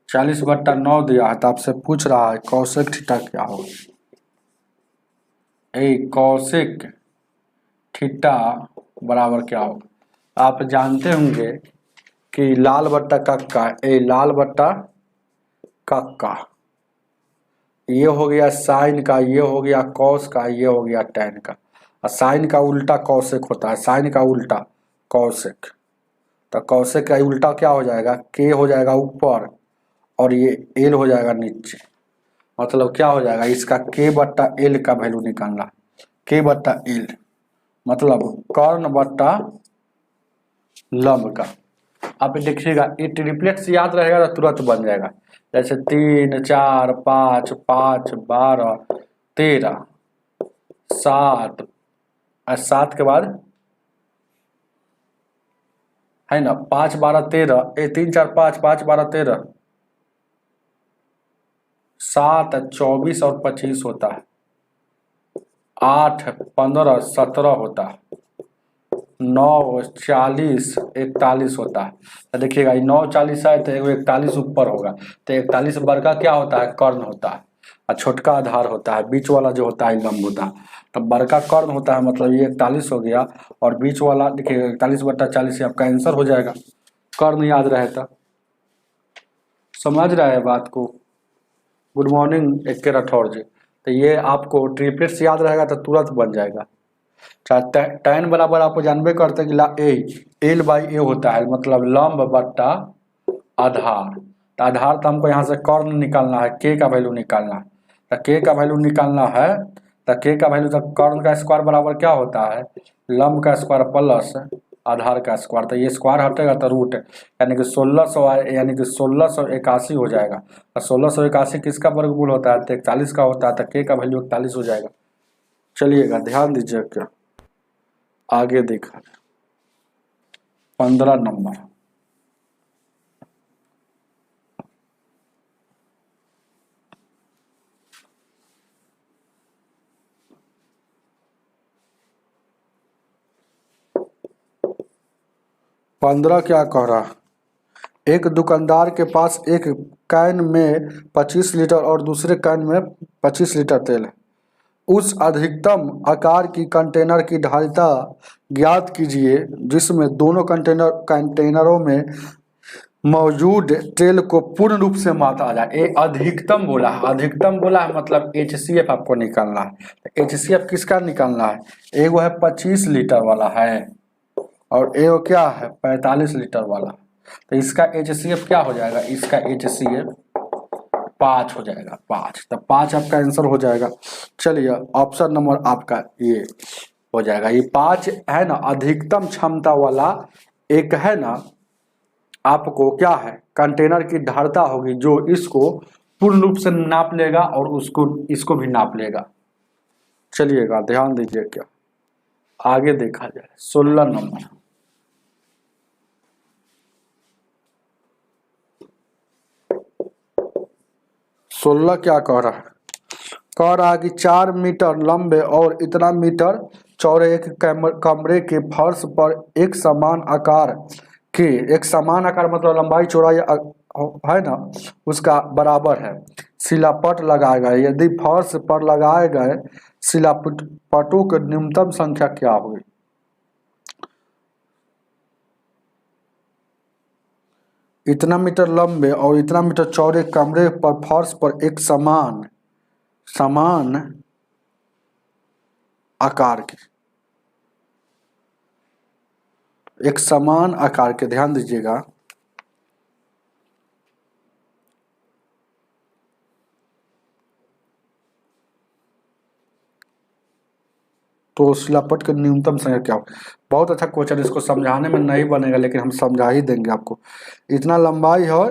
40/9 दिया है। तो आपसे पूछ रहा है कौशिक थीटा क्या होगा। कौशिक थीटा बराबर क्या होगा। आप जानते होंगे कि लाल बट्टा कक्का, लाल बट्टा कक्का, ये हो गया साइन का, ये हो गया कॉस का, ये हो गया टैन का। और साइन का उल्टा कौशिक होता है, साइन का उल्टा कौशिक। तो कौशिक का उल्टा क्या हो जाएगा, के हो जाएगा ऊपर और ये एल हो जाएगा नीचे। मतलब क्या हो जाएगा, इसका k/l का वैल्यू निकालना, k/l मतलब कर्ण बट्टा लंब का। आप देखिएगा ये ट्रिप्लेट्स याद रहेगा तो तुरंत बन जाएगा। जैसे 3, 4, 5, 5, 12, 13, 7 और 7 के बाद है ना 5, 12, 13, 3, 4, 5, 5, 12, 13, 7, 24 और 25 होता है, 8, 15, 17 होता है, 9, 40, 41 होता है। तो देखिएगा 9, 40 है तो 41 ऊपर होगा, तो 41 बड़का क्या होता है, कर्ण होता है, और छोटका आधार होता है, बीच वाला जो होता है लंब होता है। तो बड़का कर्ण होता है, मतलब ये 41 हो गया, और बीच वाला देखिएगा 41/40 आपका आंसर हो जाएगा। कर्ण याद रहता, समझ रहा है बात को। गुड मॉर्निंग एक के राठौर जी। तो ये आपको ट्रिप्लेट्स याद रहेगा तो तुरंत बन जाएगा। टैन बराबर आप जानबे करते हैं कि L/A होता है, मतलब लंब बट्टा आधार। तो आधार तो हमको यहाँ से कर्ण निकालना है, के का वैल्यू निकालना है। तो के का वैल्यू निकालना है, तो के का वैल्यू, तो कर्ण का स्क्वायर बराबर क्या होता है, लंब का स्क्वायर प्लस आधार का स्क्वायर। तो ये स्क्वायर हटेगा तो रूट, यानी कि 1600, यानी कि 1681 हो जाएगा। और 1681 किसका वर्गमूल होता है, तो 41 का होता है। तो के का वैल्यू 41 हो जाएगा। चलिएगा ध्यान दीजिए, क्या आगे देखा। 15 नंबर, क्या कह रहा है, एक दुकानदार के पास एक कैन में 25 लीटर और दूसरे कैन में 25 लीटर तेल है। उस अधिकतम आकार की कंटेनर की धारिता ज्ञात कीजिए जिसमें दोनों कंटेनरों में मौजूद तेल को पूर्ण रूप से मापा जाए। ये अधिकतम बोला है, अधिकतम बोला है मतलब HCF आपको निकालना है। HCF किसका निकालना है, एगो है 25 लीटर वाला है और एगो क्या है 45 लीटर वाला। तो इसका HCF क्या हो जाएगा, इसका HCF 5 हो जाएगा, 5। तो 5 आपका आंसर हो जाएगा। चलिए ऑप्शन नंबर आपका ये हो जाएगा। ये 5 है ना अधिकतम क्षमता वाला, एक है ना आपको क्या है कंटेनर की धारिता होगी जो इसको पूर्ण रूप से नाप लेगा और उसको इसको भी नाप लेगा। चलिएगा ध्यान दीजिए, क्या आगे देखा जाए। 16 नंबर, 16 क्या कह रहा है, कह रहा है कि 4 मीटर लंबे और इतना मीटर चौड़े एक कमरे के फर्श पर एक समान आकार मतलब लंबाई चौड़ाई है ना उसका बराबर है शिलापट लगाए गए। यदि फर्श पर लगाए गए शिलापटों की न्यूनतम संख्या क्या होगी। इतना मीटर लंबे और इतना मीटर चौड़े कमरे पर फर्श पर एक समान आकार के, एक समान आकार के, ध्यान दीजिएगा, तो शिलापट की न्यूनतम संख्या क्या हो। बहुत अच्छा क्वेश्चन, इसको समझाने में नहीं बनेगा लेकिन हम समझा ही देंगे आपको। इतना लंबाई है,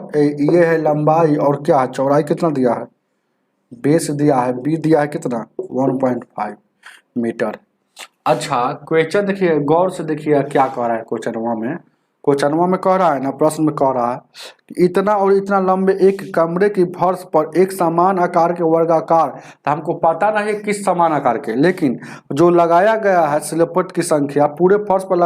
ये है लंबाई, और क्या है चौड़ाई कितना दिया है, बेस दिया है, बी दिया है कितना 1.5 मीटर। अच्छा क्वेश्चन देखिए, गौर से देखिए क्या कह रहा है क्वेश्चनवा में कह रहा है ना, प्रश्न में कह रहा है कि इतना और इतना लंबे एक कमरे की फर्श पर एक समान आकार के वर्गाकार, तो हमको पता नहीं किस समान आकार के, लेकिन जो लगाया गया है शिलपट की संख्या पूरे फर्श पर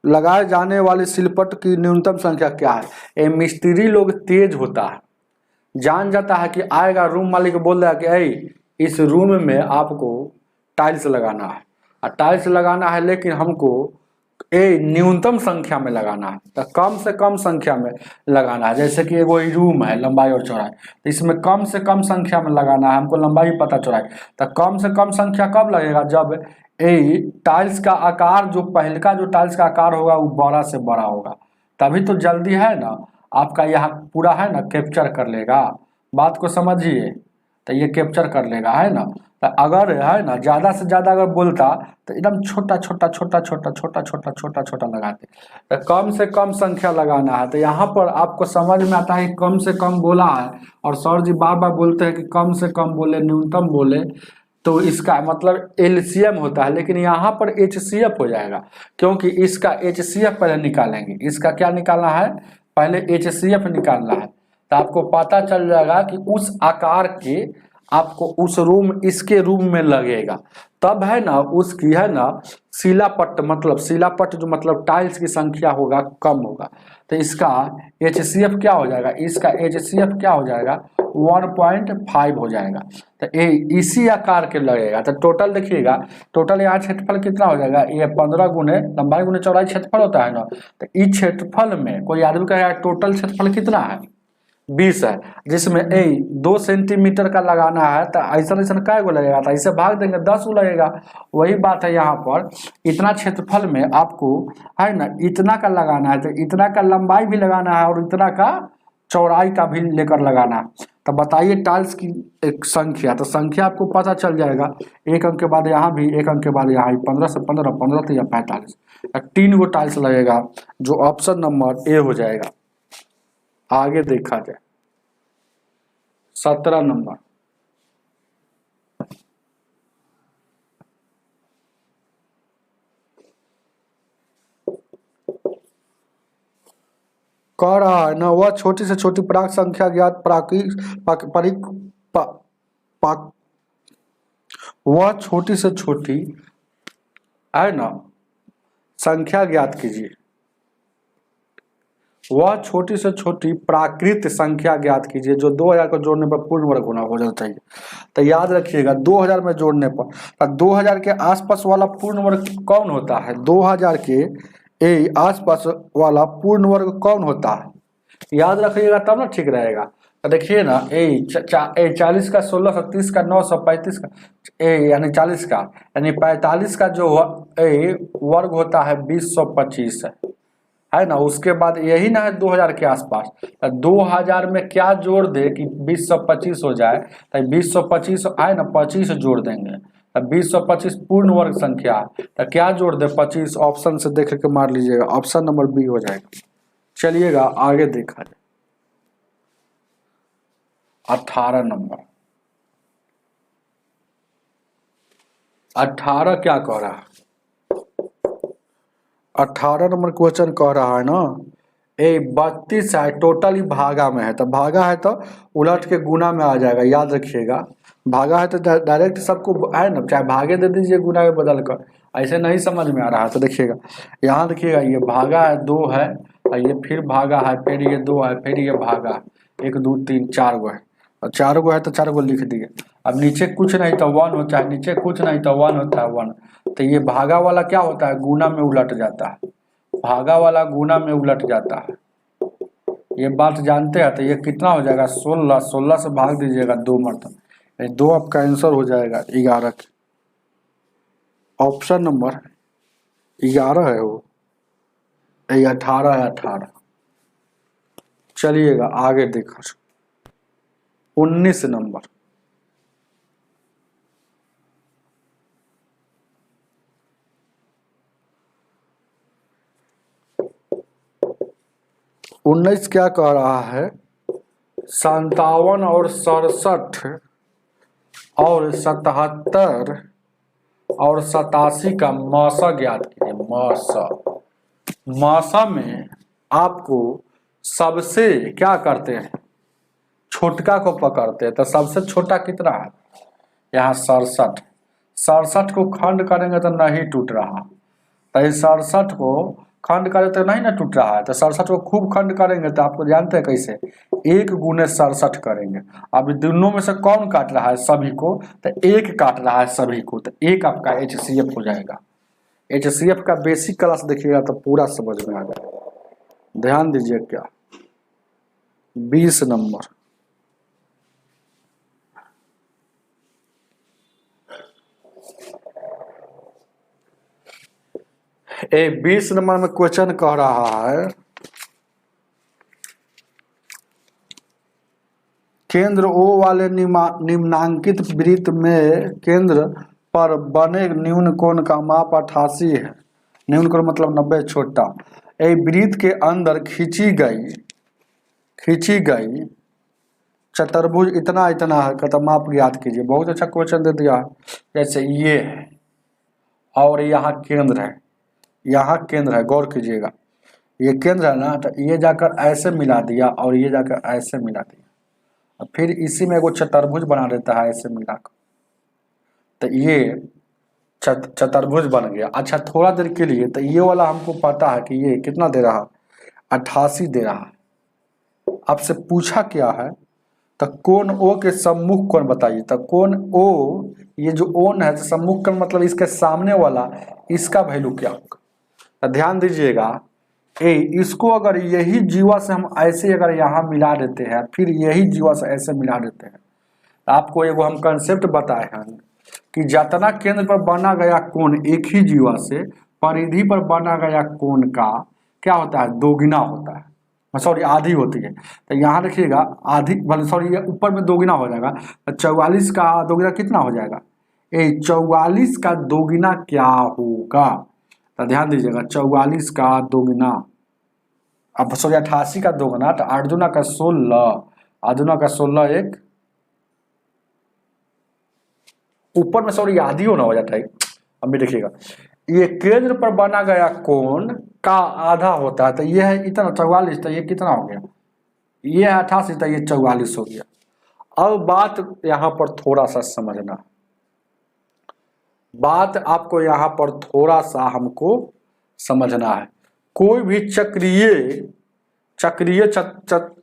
लगाए जाने वाले शिलपट की न्यूनतम संख्या क्या है। ये मिस्त्री लोग तेज होता है, जान जाता है कि आएगा रूम मालिक बोल रहा है कि ऐ इस रूम में आपको टाइल्स लगाना है, और टाइल्स लगाना है लेकिन हमको न्यूनतम संख्या में लगाना है, तो कम से कम संख्या में लगाना है। जैसे कि एगो रूम है लंबाई और चौड़ाई, तो इसमें कम से कम संख्या में लगाना है, हमको लंबाई पता चौड़ाई, तो कम से कम संख्या कब लगेगा, जब टाइल्स का आकार जो पहले का जो टाइल्स का आकार होगा वो बड़ा से बड़ा होगा, तभी तो जल्दी है ना आपका यहाँ पूरा है ना कैप्चर कर लेगा। बात को समझिए, तो ये कैप्चर कर लेगा है ना। तो अगर है ना ज़्यादा से ज़्यादा अगर बोलता तो एकदम छोटा छोटा छोटा छोटा छोटा छोटा छोटा छोटा लगाते, तो कम से कम संख्या लगाना है। तो यहाँ पर आपको समझ में आता है कि कम से कम बोला है, और सर जी बार बार बोलते हैं कि कम से कम बोले न्यूनतम बोले, तो इसका मतलब एलसीएम होता है, लेकिन यहाँ पर एचसीएफ हो जाएगा, क्योंकि इसका एचसीएफ पहले निकालेंगे। इसका क्या निकालना है, पहले एचसीएफ निकालना है, तो आपको पता चल जाएगा कि उस आकार के आपको उस रूम इसके रूम में लगेगा, तब है ना उसकी है ना शिलापट, मतलब शिलापट जो मतलब टाइल्स की संख्या होगा कम होगा, तो इसका एचसीएफ क्या हो जाएगा, इसका एचसीएफ क्या हो जाएगा 1.5 हो जाएगा। तो ये इसी आकार के लगेगा। तो टोटल देखिएगा, टोटल यहाँ क्षेत्रफल कितना हो जाएगा, ये 15 गुने लंबाई गुने चौड़ाई क्षेत्रफल होता है ना, तो इस क्षेत्रफल में कोई आदमी कहेगा टोटल क्षेत्रफल कितना है 20 है, जिसमें 2 सेंटीमीटर का लगाना है, तो ऐसा ऐसा काय गो लगेगा, तो ऐसे भाग देंगे 10 गो लगेगा। वही बात है यहाँ पर, इतना क्षेत्रफल में आपको है ना इतना का लगाना है, तो इतना का लंबाई भी लगाना है और इतना का चौड़ाई का भी लेकर लगाना है। तो बताइए टाइल्स की एक संख्या, तो संख्या आपको पता चल जाएगा, एक अंक के बाद यहाँ भी, एक अंक के बाद यहाँ 15 से 15, 15 तो या 45, 3 गो टाइल्स लगेगा, जो ऑप्शन नंबर ए हो जाएगा। आगे देखा जाए 17 नंबर, कह रहा है ना वह छोटी से छोटी प्राक संख्या ज्ञात वह छोटी से छोटी है ना संख्या ज्ञात कीजिए, वह छोटी से छोटी प्राकृत संख्या ज्ञात कीजिए जो 2000 को जोड़ने पर पूर्ण वर्ग हो जाना चाहिए। तो याद रखिएगा 2000 में जोड़ने पर 2000 के आसपास वाला पूर्ण वर्ग कौन होता है, 2000 के आसपास वाला पूर्ण वर्ग कौन होता है, याद रखिएगा तब ना ठीक रहेगा। तो देखिए ना 40 का 1630 का 935 का यानी 40 का यानी 45 का जो वर्ग होता है 2025 है ना। उसके बाद यही ना है 2000 के आसपास, 2000 में क्या जोड़ दे कि 2025 हो जाए, तो 2025 आए ना 25 जोड़ देंगे, तो 2025 पूर्ण वर्ग संख्या है, तो क्या जोड़ दे 25, ऑप्शन से देख के मार लीजिएगा, ऑप्शन नंबर बी हो जाएगा। चलिएगा आगे देखा जाए 18 नंबर, 18 क्या कह रहा है, 18 नंबर क्वेश्चन कह रहा है ना 32 है, टोटली भागा में है, तो भागा है तो उलट के गुना में आ जाएगा। याद रखिएगा भागा है तो डायरेक्ट सबको है ना, चाहे भागे दे दीजिए गुना में बदल कर, ऐसे नहीं समझ में आ रहा है। तो देखिएगा यहाँ देखिएगा ये भागा है 2 है, और ये फिर भागा है, फिर ये 2 है, फिर ये भागा 1 2 3 4 गो है, और 4 गो है तो 4 गो लिख दिए। अब नीचे कुछ नहीं तो 1 होता है, नीचे कुछ नहीं तो 1 होता है 1, तो ये भागा वाला क्या होता है गुना में उलट जाता है, भागा वाला गुना में उलट जाता है, ये बात जानते हैं। तो ये कितना हो जाएगा 16, 16 से भाग दीजिएगा 2 मरतबा, 2 आपका आंसर हो जाएगा 11। ऑप्शन नंबर 11 है वो, 18 है 18। चलिएगा आगे देखा 19 नंबर, 19 क्या कह रहा है, 57 और 67 और 77 और 87 का मौसा ज्ञात कीजिए। मौसा में आपको सबसे क्या करते हैं, छोटका को पकड़ते हैं। तो सबसे छोटा कितना है, यहाँ 67। 67 को खंड करेंगे तो नहीं टूट रहा, तो इस 67 को खंड करें तो नहीं ना टूट रहा है। तो 67 को खूब खंड करेंगे तो आपको जानते हैं कैसे, 1 गुने 67 करेंगे। अब दोनों में से कौन काट रहा है सभी को, तो 1 काट रहा है सभी को, तो 1 आपका HCF हो जाएगा। HCF का बेसिक क्लास देखिएगा तो पूरा समझ में आ जाएगा। ध्यान दीजिए, क्या 20 नंबर, ए 20 नंबर में क्वेश्चन कह रहा है, केंद्र O वाले निम्नांकित वृत्त में केंद्र पर बने न्यून कोण का माप 88 है। न्यून कोण मतलब 90 छोटा। ए वृत्त के अंदर खींची गई चतुर्भुज इतना इतना है, कहता माप ज्ञात कीजिए। बहुत अच्छा क्वेश्चन दे दिया है। जैसे ये है और यहाँ केंद्र है, यहाँ केंद्र है, गौर कीजिएगा, ये केंद्र है ना, तो ये जाकर ऐसे मिला दिया और ये जाकर ऐसे मिला दिया, और फिर इसी में एगो चतुर्भुज बना देता है ऐसे मिलाकर, तो ये चतुर्भुज बन गया। अच्छा थोड़ा देर के लिए, तो ये वाला हमको पता है कि ये कितना दे रहा, 88 दे रहा है। आपसे पूछा क्या है, तो कोण O के सम्मुख कोण बताइए। तो कोण O, ये जो ओन है, तो सम्मुख कोण मतलब इसके सामने वाला, इसका वैल्यू क्या होगा। तो ध्यान दीजिएगा, इसको अगर यही जीवा से हम ऐसे अगर यहाँ मिला देते हैं, फिर यही जीवा से ऐसे मिला देते हैं, तो आपको एगो हम कंसेप्ट बताए हैं कि जितना केंद्र पर बना गया कोण एक ही जीवा से परिधि पर बना गया कोण का क्या होता है, दोगुना होता है, सॉरी आधी होती है। तो यहाँ देखिएगा आधी, सॉरी ऊपर में दोगुना हो जाएगा, तो 44 का दोगुना कितना हो जाएगा, 44 का दोगुना क्या होगा। तो ध्यान दीजिएगा, 44 का दोगुना, अब सॉरी 88 का दोगुना, तो 8 दूना का 16, 8 दूना का 16, एक ऊपर में सॉरी आधी होना हो जाता है। अब देखिएगा, ये केंद्र पर बना गया कोण का आधा होता है, तो ये है इतना 44, तो ये कितना हो गया, ये है 88, तो ये 44 हो गया। अब बात यहाँ पर थोड़ा सा समझना, बात आपको यहाँ पर थोड़ा सा हमको समझना है। कोई भी चक्रीय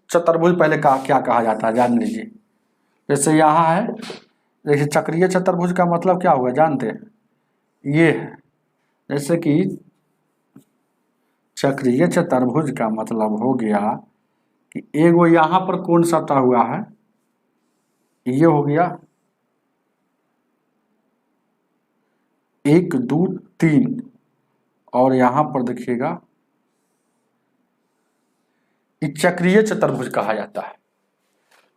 चतुर्भुज पहले क्या कहा जाता है जान लीजिए। जैसे यहाँ है, देखिए चक्रीय चतुर्भुज का मतलब क्या हुआ जानते हैं, ये है। जैसे कि चक्रीय चतुर्भुज का मतलब हो गया कि एगो यहाँ पर कोण सटा हुआ है, ये हो गया 1 2 3, और यहाँ पर देखिएगा चक्रीय चतुर्भुज कहा जाता है।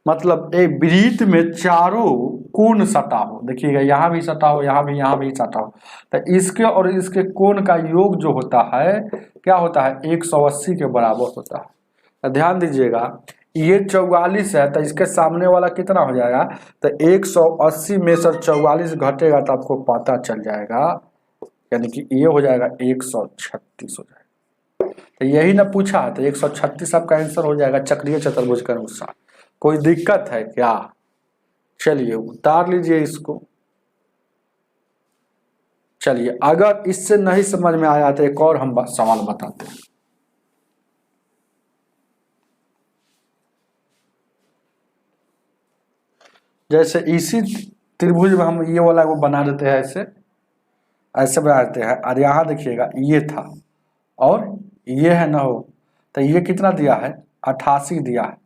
मतलब एक वृत्त में चारों कोण सटा हो, देखिएगा यहाँ भी सटा हो, यहाँ भी सटा हो, तो इसके और इसके कोण का योग जो होता है क्या होता है, 180 के बराबर होता है। तो ध्यान दीजिएगा, ये 44 है, तो इसके सामने वाला कितना हो जाएगा, तो 180 में से 44 घटेगा तो आपको पता चल जाएगा, यानी कि ये हो जाएगा 136 हो जाएगा। तो यही ना पूछा है, तो 136 आपका आंसर हो जाएगा चक्रीय चतुर्भुज के अनुसार। कोई दिक्कत है क्या, चलिए उतार लीजिए इसको। चलिए अगर इससे नहीं समझ में आया तो एक और हम सवाल बताते हैं। जैसे इसी त्रिभुज में हम ये वाला वो बना देते हैं, ऐसे बना देते हैं, और यहाँ देखिएगा ये था और ये है ना हो, तो ये कितना दिया है, 88 दिया है।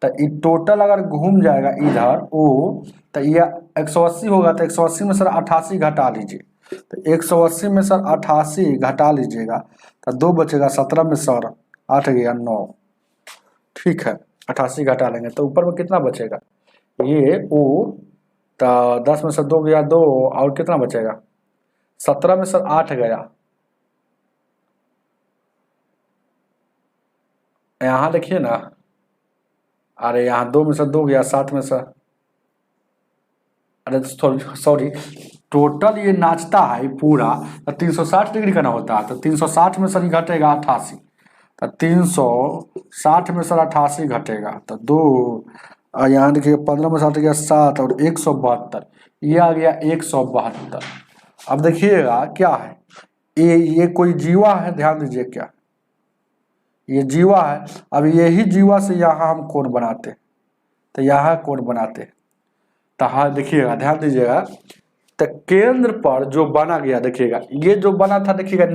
तो ये टोटल अगर घूम जाएगा इधर ओ, तो ये 180 होगा, तो 180 में सर 88 घटा लीजिए, तो 180 में सर 88 घटा लीजिएगा, तो 2 बचेगा, 17 में सर 8 गया 9, ठीक है 88 घटा लेंगे तो ऊपर में कितना बचेगा, ये ओ, तो 10 में से 2 गया 2, और कितना बचेगा, 17 में सर 8 गया, यहाँ देखिए ना, अरे यहाँ 2 में से 2 गया, 7 में से, अरे सॉरी, टोटल ये नाचता है पूरा तो 360 डिग्री का ना होता है, तो 360 में सर घटेगा 88, तो 360 में सर 88 घटेगा, तो 2 और यहाँ देखिए 15 में 60 गया 7 और 172, ये आ गया 172। अब देखिएगा क्या है, ये कोई जीवा है, ध्यान दीजिए क्या, ये जीवा है। अब यही जीवा से यहाँ हम कोण बनाते, तो यहाँ कोण बनाते, तो हाँ देखिएगा ध्यान दीजिएगा, तो केंद्र पर जो बना गया देखिएगा, ये जो बना था देखिएगा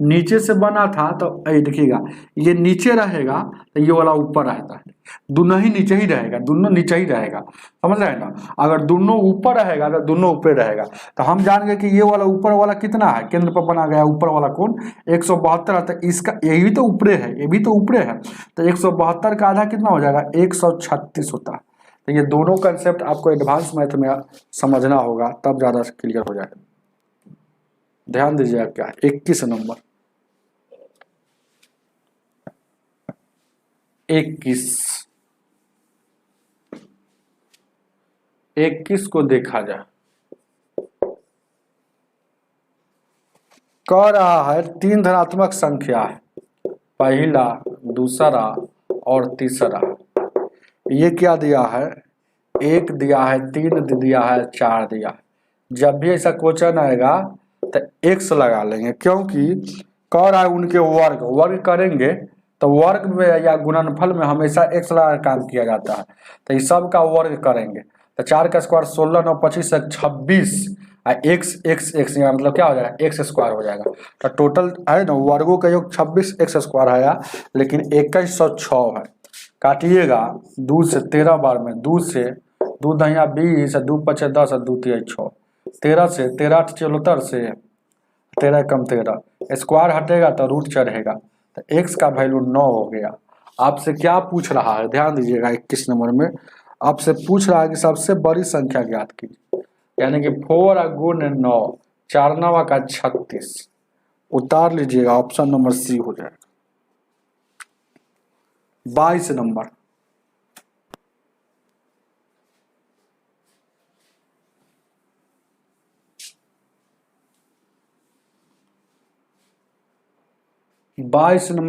नीचे से बना था, तो ये देखिएगा ये नीचे रहेगा तो ये वाला ऊपर रहता है, दोनों ही नीचे ही रहेगा, दोनों नीचे ही रहेगा, समझ रहे हैं ना। अगर दोनों ऊपर रहेगा तो दोनों ऊपर रहेगा, तो हम जान गए कि ये वाला ऊपर वाला कितना है, केंद्र पर बना गया ऊपर वाला कोण 172 है, तो इसका यही भी तो ऊपरे है, ये भी तो ऊपरे है, तो 172 का आधा कितना हो जाएगा, 136 होता है। तो ये दोनों कंसेप्ट आपको एडवांस मैथ में समझना होगा, तब ज़्यादा क्लियर हो जाएगा। ध्यान दीजिएगा क्या, 21 नंबर 21 को देखा जाए, कह रहा है 3 धनात्मक संख्या है, पहला, दूसरा और तीसरा। ये क्या दिया है, 1 दिया है, 3 दिया है, 4 दिया है। जब भी ऐसा क्वेश्चन आएगा तो x लगा लेंगे, क्योंकि कह रहा है उनके वर्ग करेंगे, तो वर्ग में या गुणनफल में हमेशा x लगा काम किया जाता है, तो इस सब का वर्ग करेंगे, तो 4 का स्क्वायर 16 9 25 26, x मतलब क्या हो जाएगा, x स्क्वायर हो जाएगा। तो टोटल है ना वर्गों का योग 26 x स्क्वायर आया, लेकिन 2106 है। काटिएगा 2 से 13 बार में, 2 से 2 दहिया 20, 2 पचे 10, 2 तिया 6, 13 से 13 8 74 से 13 कम 13, स्क्वायर हटेगा तो रूट चढ़ेगा, तो x का वैल्यू 9 हो गया। आपसे क्या पूछ रहा है, ध्यान दीजिएगा 21 नंबर में आपसे पूछ रहा है कि सबसे बड़ी संख्या ज्ञात कीजिए, यानी कि 4 गुण 9, 4 9 का 36, उतार लीजिएगा, ऑप्शन नंबर सी हो जाएगा। 22 नंबर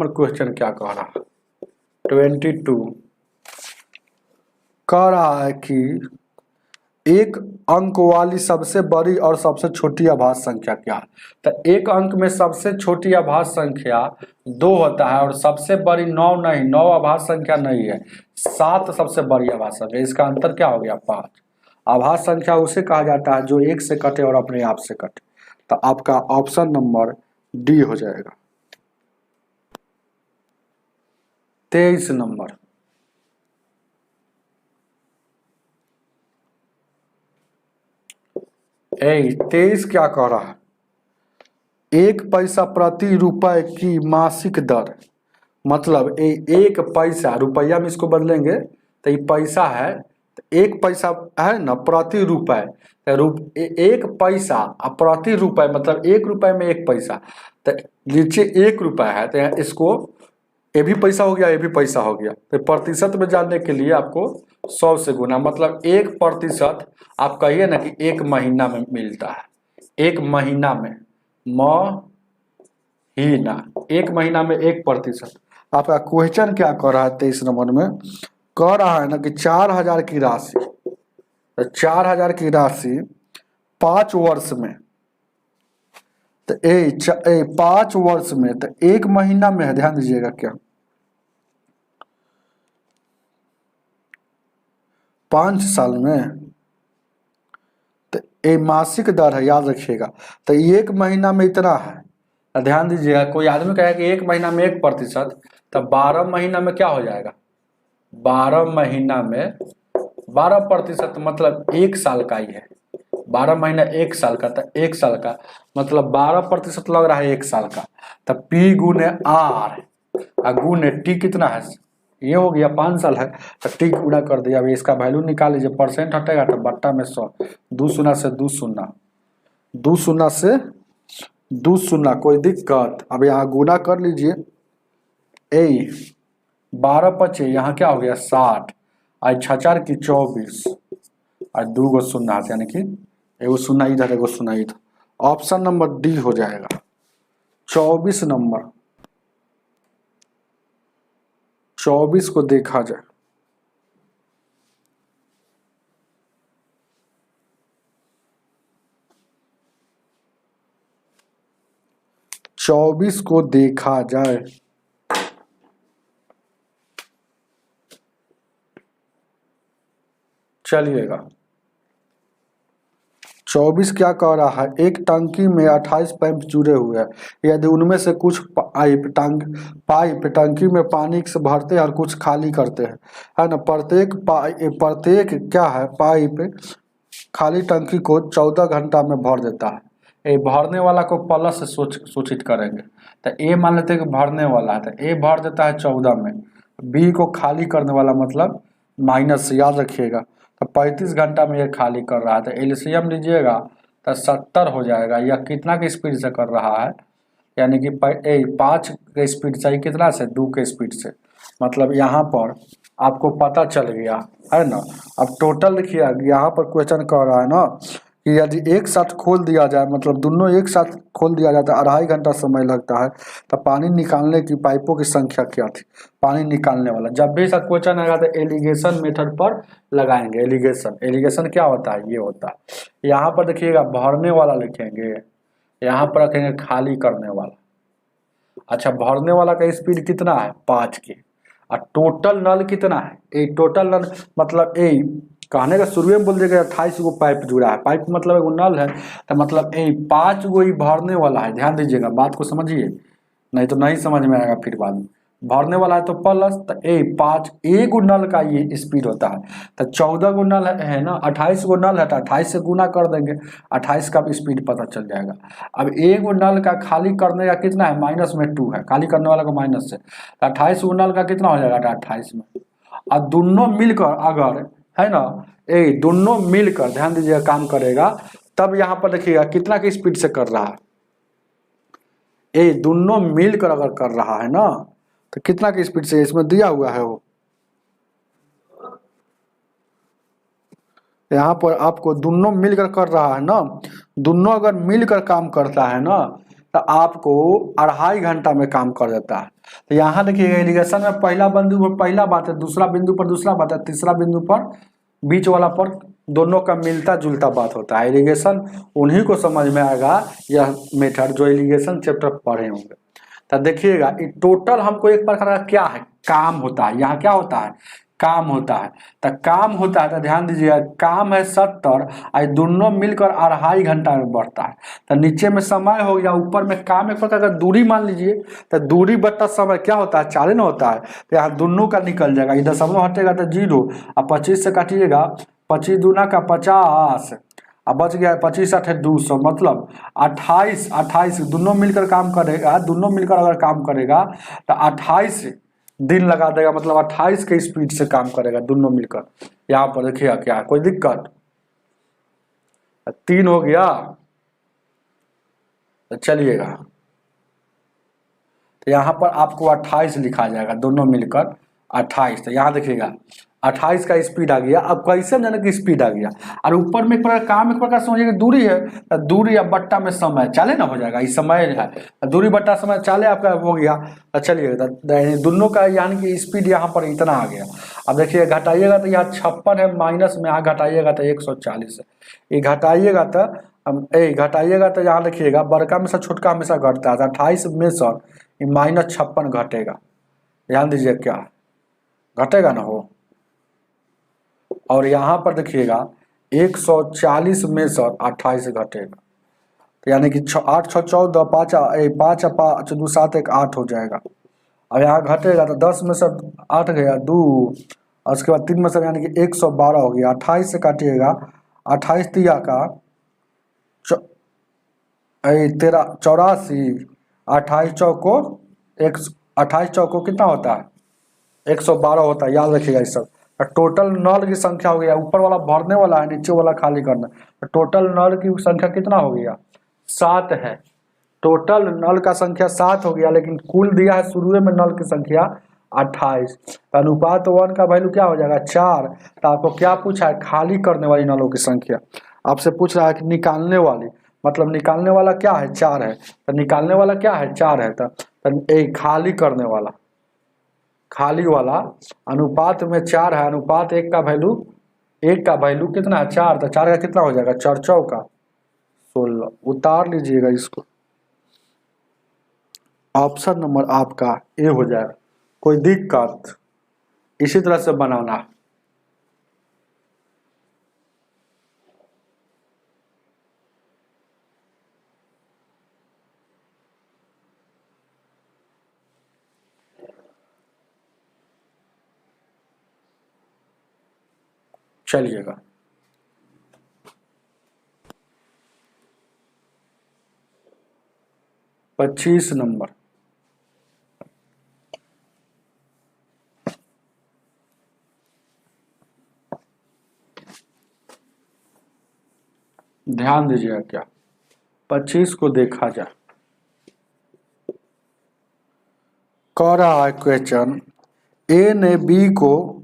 क्वेश्चन क्या कह रहा है, 22 कह रहा है कि एक अंक वाली सबसे बड़ी और सबसे छोटी आभाज्य संख्या क्या है। तो एक अंक में सबसे छोटी आभाज्य संख्या 2 होता है, और सबसे बड़ी 9 नहीं, 9 आभाज्य संख्या नहीं है, 7 सबसे बड़ी आभाज्य संख्या, इसका अंतर क्या हो गया 5। आभाज्य संख्या उसे कहा जाता है जो 1 से कटे और अपने आप से कटे, तो आपका ऑप्शन नंबर डी हो जाएगा। 23 नंबर तेईस क्या कह रहा है, 1 पैसा प्रति रुपए की मासिक दर, मतलब 1 पैसा, रुपया में इसको बदलेंगे तो ये पैसा है, तो 1 पैसा है ना प्रति रुपए, तो 1 पैसा प्रति रुपए मतलब 1 रुपए में 1 पैसा, तो नीचे 1 रुपया है, तो इसको ये भी पैसा हो गया, ये भी पैसा हो गया, तो प्रतिशत में जानने के लिए आपको 100 से गुना, मतलब 1% आप कहिए ना कि 1 महीना में मिलता है, 1 महीना में, महीना, 1 महीना में 1%। आपका क्वेश्चन क्या कह रहा है 23 नंबर में, कह रहा है ना कि 4000 की राशि, तो 4000 की राशि 5 वर्ष में, तो 5 वर्ष में, तो 1 महीना में है, ध्यान दीजिएगा क्या, 5 साल में, तो ये मासिक दर है, याद रखिएगा। तो 1 महीना में इतना है, ध्यान दीजिएगा, कोई आदमी कहे कि 1 महीना में 1%, तो 12 महीना में क्या हो जाएगा, 12 महीना में 12% मतलब 1 साल का ही है, 12 महीना 1 साल का, तो 1 साल का मतलब 12% लग रहा है 1 साल का, तो P गुने R गुने T कितना है, ये हो गया 5 साल है, तो T गुना कर दिया। अभी इसका वैल्यू निकाल लीजिए, परसेंट हटेगा तो बट्टा में 100, 2 शून्य से 2 शून्य, 2 शून्य से 2 शून्य, कोई दिक्कत, अब यहाँ गुना कर लीजिए, ए 12 × 5 यहाँ क्या हो गया 60, और 6 × 4 = 24, और 2 गो शून्य है, यानी कि एगो शून्य इधर एगो शून्य इधर। ऑप्शन नंबर डी हो जाएगा 24 नंबर। 24 को देखा जाए, 24 को देखा जाए, चलिएगा 24 क्या कह रहा है, एक टंकी में 28 पाइप जुड़े हुए हैं, यदि उनमें से कुछ पाइप टंकी में पानी से भरते हैं और कुछ खाली करते हैं, है ना। प्रत्येक क्या है पाइप खाली टंकी को 14 घंटा में भर देता है। ये भरने वाला को प्लस से सूचित करेंगे, तो ए मान लेते हैं कि भरने वाला है, तो ए भर देता है 14 में, बी को खाली करने वाला मतलब माइनस, याद रखिएगा। तो 35 घंटा में ये खाली कर रहा है, तो एलसीएम लीजिएगा तो 70 हो जाएगा। यह कितना के स्पीड से कर रहा है, यानी कि 5 के स्पीड से, कितना से 2 के स्पीड से, मतलब यहाँ पर आपको पता चल गया है ना। अब टोटल देखिए यहाँ पर क्वेश्चन कह रहा है ना कि यदि एक साथ खोल दिया जाए, मतलब दोनों एक साथ खोल दिया जाता है, 2.5 घंटा समय लगता है, तो पानी निकालने की पाइपों की संख्या क्या थी, पानी निकालने वाला। जब भी ऐसा क्वेश्चन आएगा तो एलिगेशन मेथड पर लगाएंगे। एलिगेशन क्या होता है, ये होता है। यहाँ पर देखिएगा भरने वाला लिखेंगे, यहाँ पर रखेंगे खाली करने वाला। अच्छा, भरने वाला का स्पीड कितना है 5 की, और टोटल नल कितना है, ए टोटल नल मतलब ए कहने का शुरू में बोल देगा 28 गो पाइप जुड़ा है, पाइप मतलब एगो नल है, तो मतलब ए 5 गो ही भरने वाला है। ध्यान दीजिएगा, बात को समझिए, नहीं तो नहीं समझ में आएगा फिर बाद में। भरने वाला है तो प्लस, तो ए 5 एक नल का ये स्पीड होता है, तो 14 गो नल है ना, 28 गो नल है तो 28 से गुना कर देंगे, 28 का भी स्पीड पता चल जाएगा। अब एक नल का खाली करने का कितना है, -2 है, खाली करने वाला का माइनस से, तो 28 गो नल का कितना हो जाएगा 28 में। और दोनों मिलकर अगर है ना, ए दोनों मिलकर ध्यान दीजिएगा काम करेगा, तब यहाँ पर देखिएगा कितना की स्पीड से कर रहा है, ए दोनों मिलकर अगर कर रहा है ना तो कितना की स्पीड से, इसमें दिया हुआ है वो, यहाँ पर आपको दोनों मिलकर कर रहा है ना, दोनों अगर मिलकर काम करता है ना तो आपको 2.5 घंटा में काम कर देता है। तो यहाँ देखिएगा इरिगेशन में पहला बिंदु पर पहला बात है, दूसरा बिंदु पर दूसरा बात है, तीसरा बिंदु पर बीच वाला पर दोनों का मिलता जुलता बात होता है। इरिगेशन उन्हीं को समझ में आएगा यह मेथड जो इरिगेशन चैप्टर पढ़े होंगे। तो देखिएगा टोटल हमको एक प्रकार का क्या है, काम होता है। यहाँ क्या होता है, काम होता है। तो काम होता है तो ध्यान दीजिएगा, काम है 70 और दोनों मिलकर 2.5 घंटा में बढ़ता है। तो नीचे में समय हो गया, ऊपर में काम एक प्रकार का दूरी मान लीजिए, तो दूरी बट्टा समय क्या होता है 40 ना होता है, तो यहाँ दोनों का निकल जाएगा, इधर दशमलव हटेगा तो 0 और 25 से काटिएगा, 25 दूना का 50 अब बच गया 25 8 200, मतलब 28 दोनों मिलकर काम करेगा, दोनों मिलकर अगर काम करेगा तो 28 दिन लगा देगा, मतलब 28 के स्पीड से काम करेगा दोनों मिलकर। यहाँ पर देखिएगा क्या कोई दिक्कत, 3 हो गया, तो चलिएगा तो यहाँ पर आपको 28 लिखा जाएगा, दोनों मिलकर 28। तो यहाँ देखिएगा 28 का स्पीड आ गया। अब कैसे जाने की स्पीड आ गया, और ऊपर में एक प्रकार काम एक प्रकार समझिएगा दूरी है, तो दूरी या बट्टा में समय चाले ना हो जाएगा, इस समय है दूरी बट्टा समय चाले आपका हो गया। तो चलिए दोनों का यानी कि स्पीड यहाँ पर इतना आ गया। अब देखिए घटाइएगा तो यहाँ 56 है, माइनस में यहाँ घटाइएगा तो 140 है, ये घटाइएगा तो घटाइएगा तो यहाँ देखिएगा बड़का में से छोटका हमेशा घटता है, 28 में से -56 घटेगा। ध्यान दीजिए क्या घटेगा ना हो, और यहाँ पर देखिएगा 140 में से 28 घटेगा, तो यानी कि 8 6 14 5 5 5 2 7 1 8 हो जाएगा। अब यहाँ घटेगा तो 10 में से 8 गया 2, और उसके बाद 3 में से यानी कि 112 हो गया। 28 से काटिएगा, 28 तिया का 13 84, 28 चौको 28 चौको कितना होता है 112 होता है, याद रखिएगा इस सब। टोटल नल की संख्या हो गया, ऊपर वाला भरने वाला है, नीचे वाला खाली करना, टोटल नल की संख्या कितना हो गया 7 है। टोटल नल का संख्या 7 हो गया, लेकिन कुल दिया है शुरू में नल की संख्या 28। अनुपात 1 का वैल्यू क्या हो जाएगा 4। तो आपको क्या पूछा है, खाली करने वाली नलों की संख्या आपसे पूछ रहा है कि निकालने वाली, मतलब निकालने वाला क्या है 4 है, तो निकालने वाला क्या है 4 है, तो एक खाली करने वाला, खाली वाला अनुपात में 4 है, अनुपात 1 का वैल्यू कितना है 4, तो 4 का कितना हो जाएगा 4 चौका 16। उतार लीजिएगा इसको, ऑप्शन नंबर आपका ए हो जाएगा। कोई दिक्कत, इसी तरह से बनाना है। चलिएगा, पच्चीस नंबर, ध्यान दीजिएगा क्या 25 को देखा जाए, कह रहा है क्वेश्चन ए ने बी को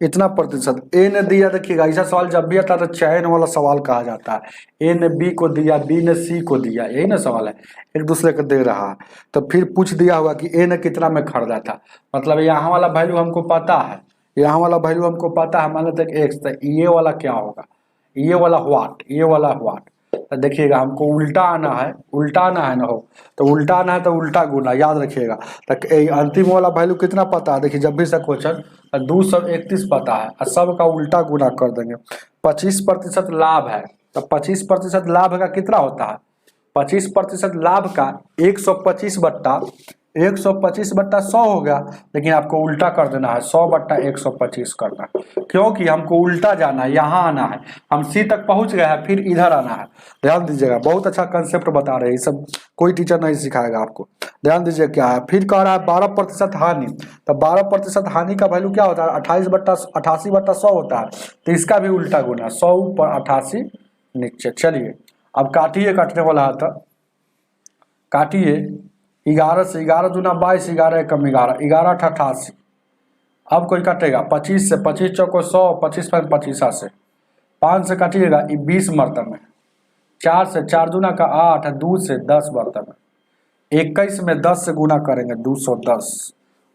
इतना प्रतिशत, ए ने दिया, देखिएगा ऐसा सवाल जब भी आता है तो चयन वाला सवाल कहा जाता है। ए ने बी को दिया, बी ने सी को दिया, यही ना सवाल है, एक दूसरे को दे रहा है, तो फिर पूछ दिया होगा कि ए ने कितना में खरीदा था, मतलब यहाँ वाला वैल्यू हमको पता है, यहाँ वाला वैल्यू हमको पता है, मान लेते हैं एक्स, तो ये वाला क्या होगा, ये वाला व्हाट, ये वाला व्हाट, तो देखिएगा हमको उल्टा आना है, उल्टा आना है ना हो, तो उल्टा आना है तो उल्टा गुना, याद रखिएगा। तो अंतिम वाला वैल्यू कितना पता है, देखिए जब भी से क्वेश्चन 231 पता है और सब का उल्टा गुना कर देंगे। 25% लाभ है, तो 25% लाभ का कितना होता है, 25% लाभ का 125/100 हो गया, लेकिन आपको उल्टा कर देना है 100/125 करना है, क्योंकि हमको उल्टा जाना है, यहाँ आना है, हम सी तक पहुंच गए हैं, फिर इधर आना है। ध्यान दीजिएगा, बहुत अच्छा कंसेप्ट बता रहे हैं, ये सब कोई टीचर नहीं सिखाएगा आपको। ध्यान दीजिए क्या है, फिर कह रहा है 12% हानि, तो 12% हानि का वैल्यू क्या होता है 88/100 होता है, तो इसका भी उल्टा गुना 100 ऊपर 88 नीचे। चलिए अब काटिए, काटने वाला है तो काटिए, 11 से 11 दूना 22, 11 एकम 11, 11 88। अब कोई काटेगा 25 से, 25 चौको 100, 25 5 25 से, 5 से काटिएगा 20 मरतबे, 4 से 4 दूना का 8, 2 से 10 मरतबे, 21 में 10 से गुना करेंगे 210,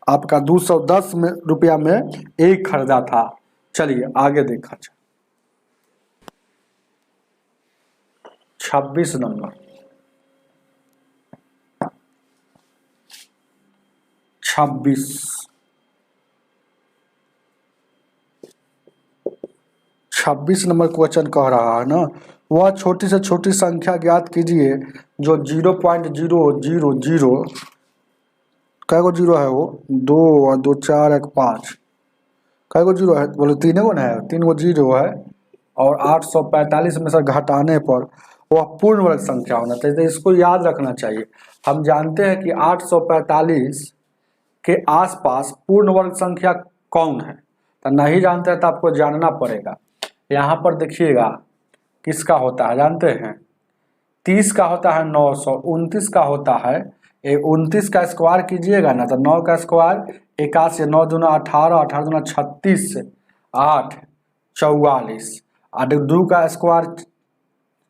आपका 210 में रुपया में एक खरीदा था। चलिए आगे देखा जाए, 26 नंबर, 26 नंबर क्वेश्चन कह रहा है ना, वह छोटी से छोटी संख्या ज्ञात कीजिए जो 0.000, कै गो जीरो है वो, 2 और 2 4 1 5, कै गो जीरो है, बोले 3 गो ना है, 3 गो जीरो है, और 845 में से घटाने पर वह पूर्ण वर्ग संख्या होना चाहिए। तो इसको याद रखना चाहिए, हम जानते हैं कि 845 के आसपास पूर्ण वर्ग संख्या कौन है, तो नहीं जानते हैं तो आपको जानना पड़ेगा। यहाँ पर देखिएगा किसका होता है जानते हैं, 30 का होता है 900, 29 का होता है 29 का स्क्वायर कीजिएगा ना, तो 9 का स्क्वायर 81, 9 दूना 18, 18 दूना 36, 8 44, 2 का स्क्वायर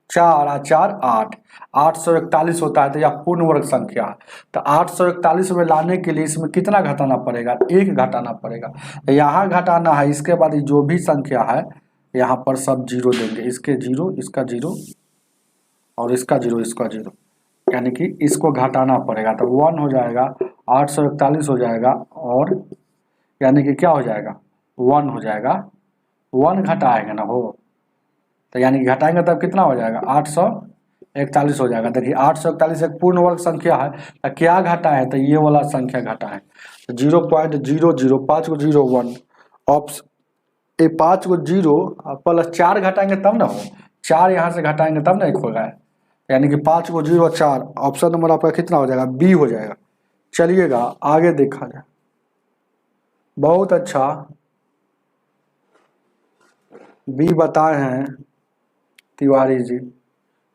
4 और 4 8, 841 होता है, तो यह पूर्ण वर्ग संख्या है। तो 841 में लाने के लिए इसमें कितना घटाना पड़ेगा, 1 घटाना पड़ेगा, तो यहाँ घटाना है, इसके बाद जो भी संख्या है यहाँ पर सब जीरो देंगे, इसके जीरो, इसका जीरो, और इसका जीरो, इसका जीरो, यानी कि इसको घटाना पड़ेगा, तो 1 हो जाएगा, 841 हो जाएगा, और यानी कि क्या हो जाएगा 1 हो जाएगा, 1 घटाएंगे ना हो, तो यानी कि घटाएंगे तब कितना हो जाएगा 841 हो जाएगा। देखिए 841 एक पूर्ण वर्ग संख्या है, तो क्या घटाए, तो ये वाला संख्या घटाए, तो 0.00, 5 को 0 1, ऑप्शन 5 को 0 प्लस 4 घटाएंगे तब ना हो, 4 यहाँ से घटाएंगे तब ना 1 होगा, यानी कि 5 को 0 4, ऑप्शन नंबर आपका कितना हो जाएगा बी हो जाएगा। चलिएगा आगे देखा जाए, बहुत अच्छा बी बताए हैं तिवारी जी,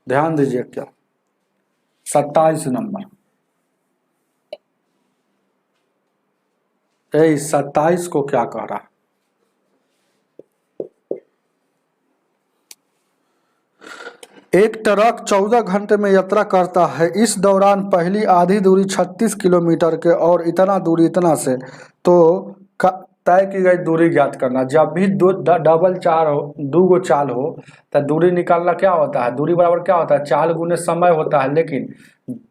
ध्यान दीजिए क्या 27 नंबर। 27 को क्या कह रहा है? एक ट्रक 14 घंटे में यात्रा करता है, इस दौरान पहली आधी दूरी 36 किलोमीटर के और इतना दूरी इतना से, तो तय की गई दूरी ज्ञात करना। जब भी डबल चाल हो, दो गो चाल हो, तो दूरी निकालना क्या होता है? दूरी बराबर क्या होता है? चाल गुने समय होता है। लेकिन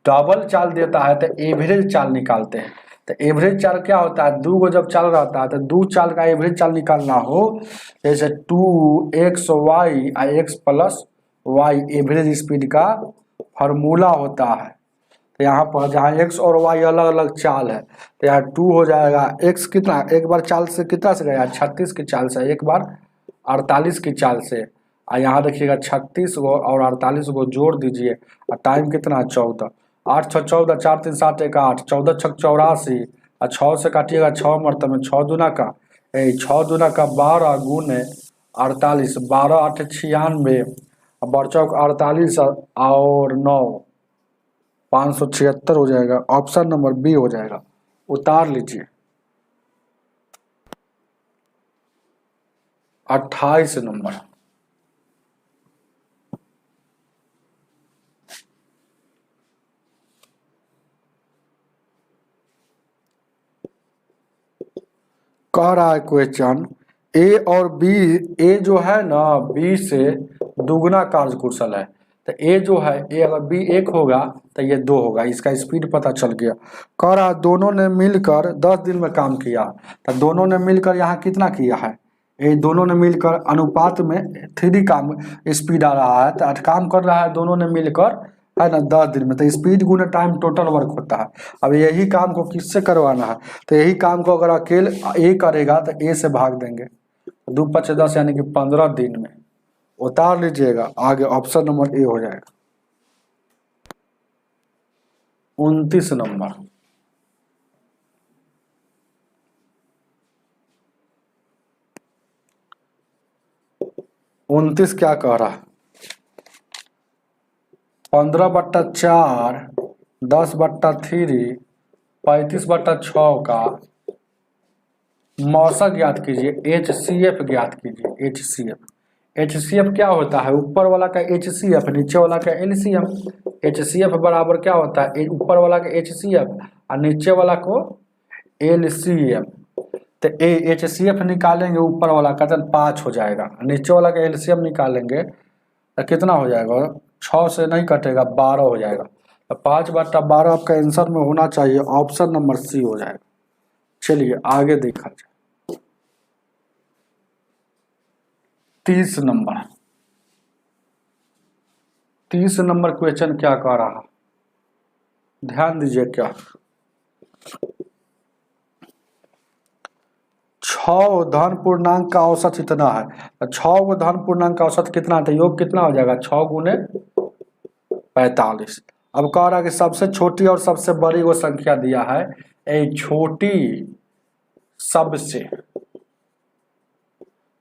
डबल चाल देता है तो एवरेज चाल निकालते हैं। तो एवरेज चाल क्या होता है? दो गो जब चाल रहता है तो दो चाल का एवरेज चाल निकालना हो, जैसे 2xy x plus y average speed का फार्मूला होता है। तो यहाँ पर जहाँ x और y अलग अलग चाल है, तो यहाँ 2 हो जाएगा। x कितना, एक बार चाल से कितना से गया? 36 की चाल से, एक बार 48 की चाल से। और यहाँ देखिएगा 36 को और 48 को जोड़ दीजिए, और टाइम कितना? 14। 8 6 14, 4 3 7 1 8, 14 6 84, और 6 से काटिएगा 6 मरतबे, 6 दूना का 6 दूना का 12 गुने 48, 12 8 96, बरचौक 48 और 9 576 हो जाएगा। ऑप्शन नंबर बी हो जाएगा। उतार लीजिए। 28 नंबर। कह रहा है क्वेश्चन, ए और बी, ए जो है ना बी से दुगुना कार्यकुशल है। तो ए जो है, ए अगर बी 1 होगा तो ये 2 होगा। इसका स्पीड पता चल गया। कह रहा दोनों ने मिलकर 10 दिन में काम किया। तो दोनों ने मिलकर यहाँ कितना किया है? ये दोनों ने मिलकर अनुपात में 3 काम स्पीड आ रहा है। तो काम कर रहा है दोनों ने मिलकर, है ना, 10 दिन में। तो स्पीड गुना टाइम टोटल वर्क होता है। अब यही काम को किससे करवाना है? तो यही काम को अगर अकेले ए करेगा तो ए से भाग देंगे। 2 5 10 यानी कि 15 दिन में। उतार लीजिएगा। आगे ऑप्शन नंबर ए हो जाएगा। 29 नंबर। उनतीस क्या कह रहा है? 15/4, 10/3, 35/6 का मौसक ज्ञात कीजिए। HCF ज्ञात कीजिए। HCF क्या होता है? ऊपर वाला का HCF, नीचे वाला का LCM। HCF बराबर क्या होता है? ऊपर वाला का HCF और नीचे वाला को LCM। तो HCF निकालेंगे ऊपर वाला का तो 5 हो जाएगा, नीचे वाला का LCM निकालेंगे तो कितना हो जाएगा? 6 से नहीं कटेगा, 12 हो जाएगा। तो 5/12 आपका आंसर में होना चाहिए। ऑप्शन नंबर सी हो जाएगा। चलिए आगे देखा जाए। 30 नंबर। 30 नंबर क्वेश्चन क्या कह रहा? ध्यान दीजिए। क्या 6 धन पूर्णांक का औसत इतना है, तो 6 धन पूर्णांक का औसत कितना है? तो योग कितना हो जाएगा? 6 गुने 45। अब कह रहा है कि सबसे छोटी और सबसे बड़ी वो संख्या दिया है। छोटी सबसे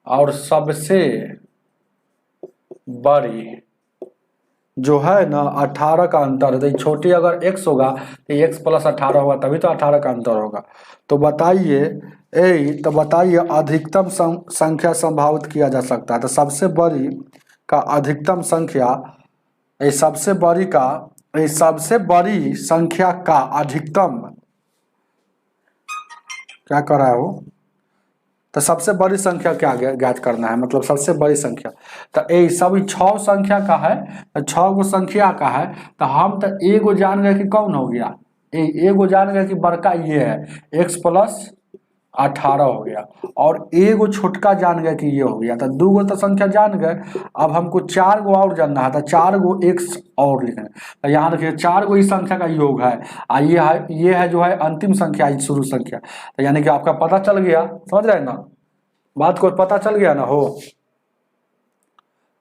और सबसे बड़ी जो है ना 18 का अंतर है। तो छोटी अगर x होगा तो x + 18 होगा, तभी तो 18 का अंतर होगा। तो बताइए अधिकतम संख्या संभावित किया जा सकता है। तो सबसे बड़ी का अधिकतम संख्या, सबसे बड़ी संख्या का अधिकतम क्या कर रहा है वो? तो सबसे बड़ी संख्या क्या ज्ञात करना है? मतलब सबसे बड़ी संख्या तो सभी 6 संख्या का है, तो 6 गो संख्या का है। तो हम तो एगो जान गए कि कौन हो गया? एगो जान गए कि बड़का ये है, x + 18 हो गया। और एगो छोटका जान गए कि ये हो गया। तो 2 गो तो संख्या जान गए। अब हमको 4 गो और जानना है, तो 4 गो x और लिखना है। तो यहाँ देखिए 4 गो इस संख्या का योग है, ये है जो है अंतिम संख्या, शुरू संख्या। तो यानी कि आपका पता चल गया, समझ रहे हैं ना बात को? पता चल गया ना हो।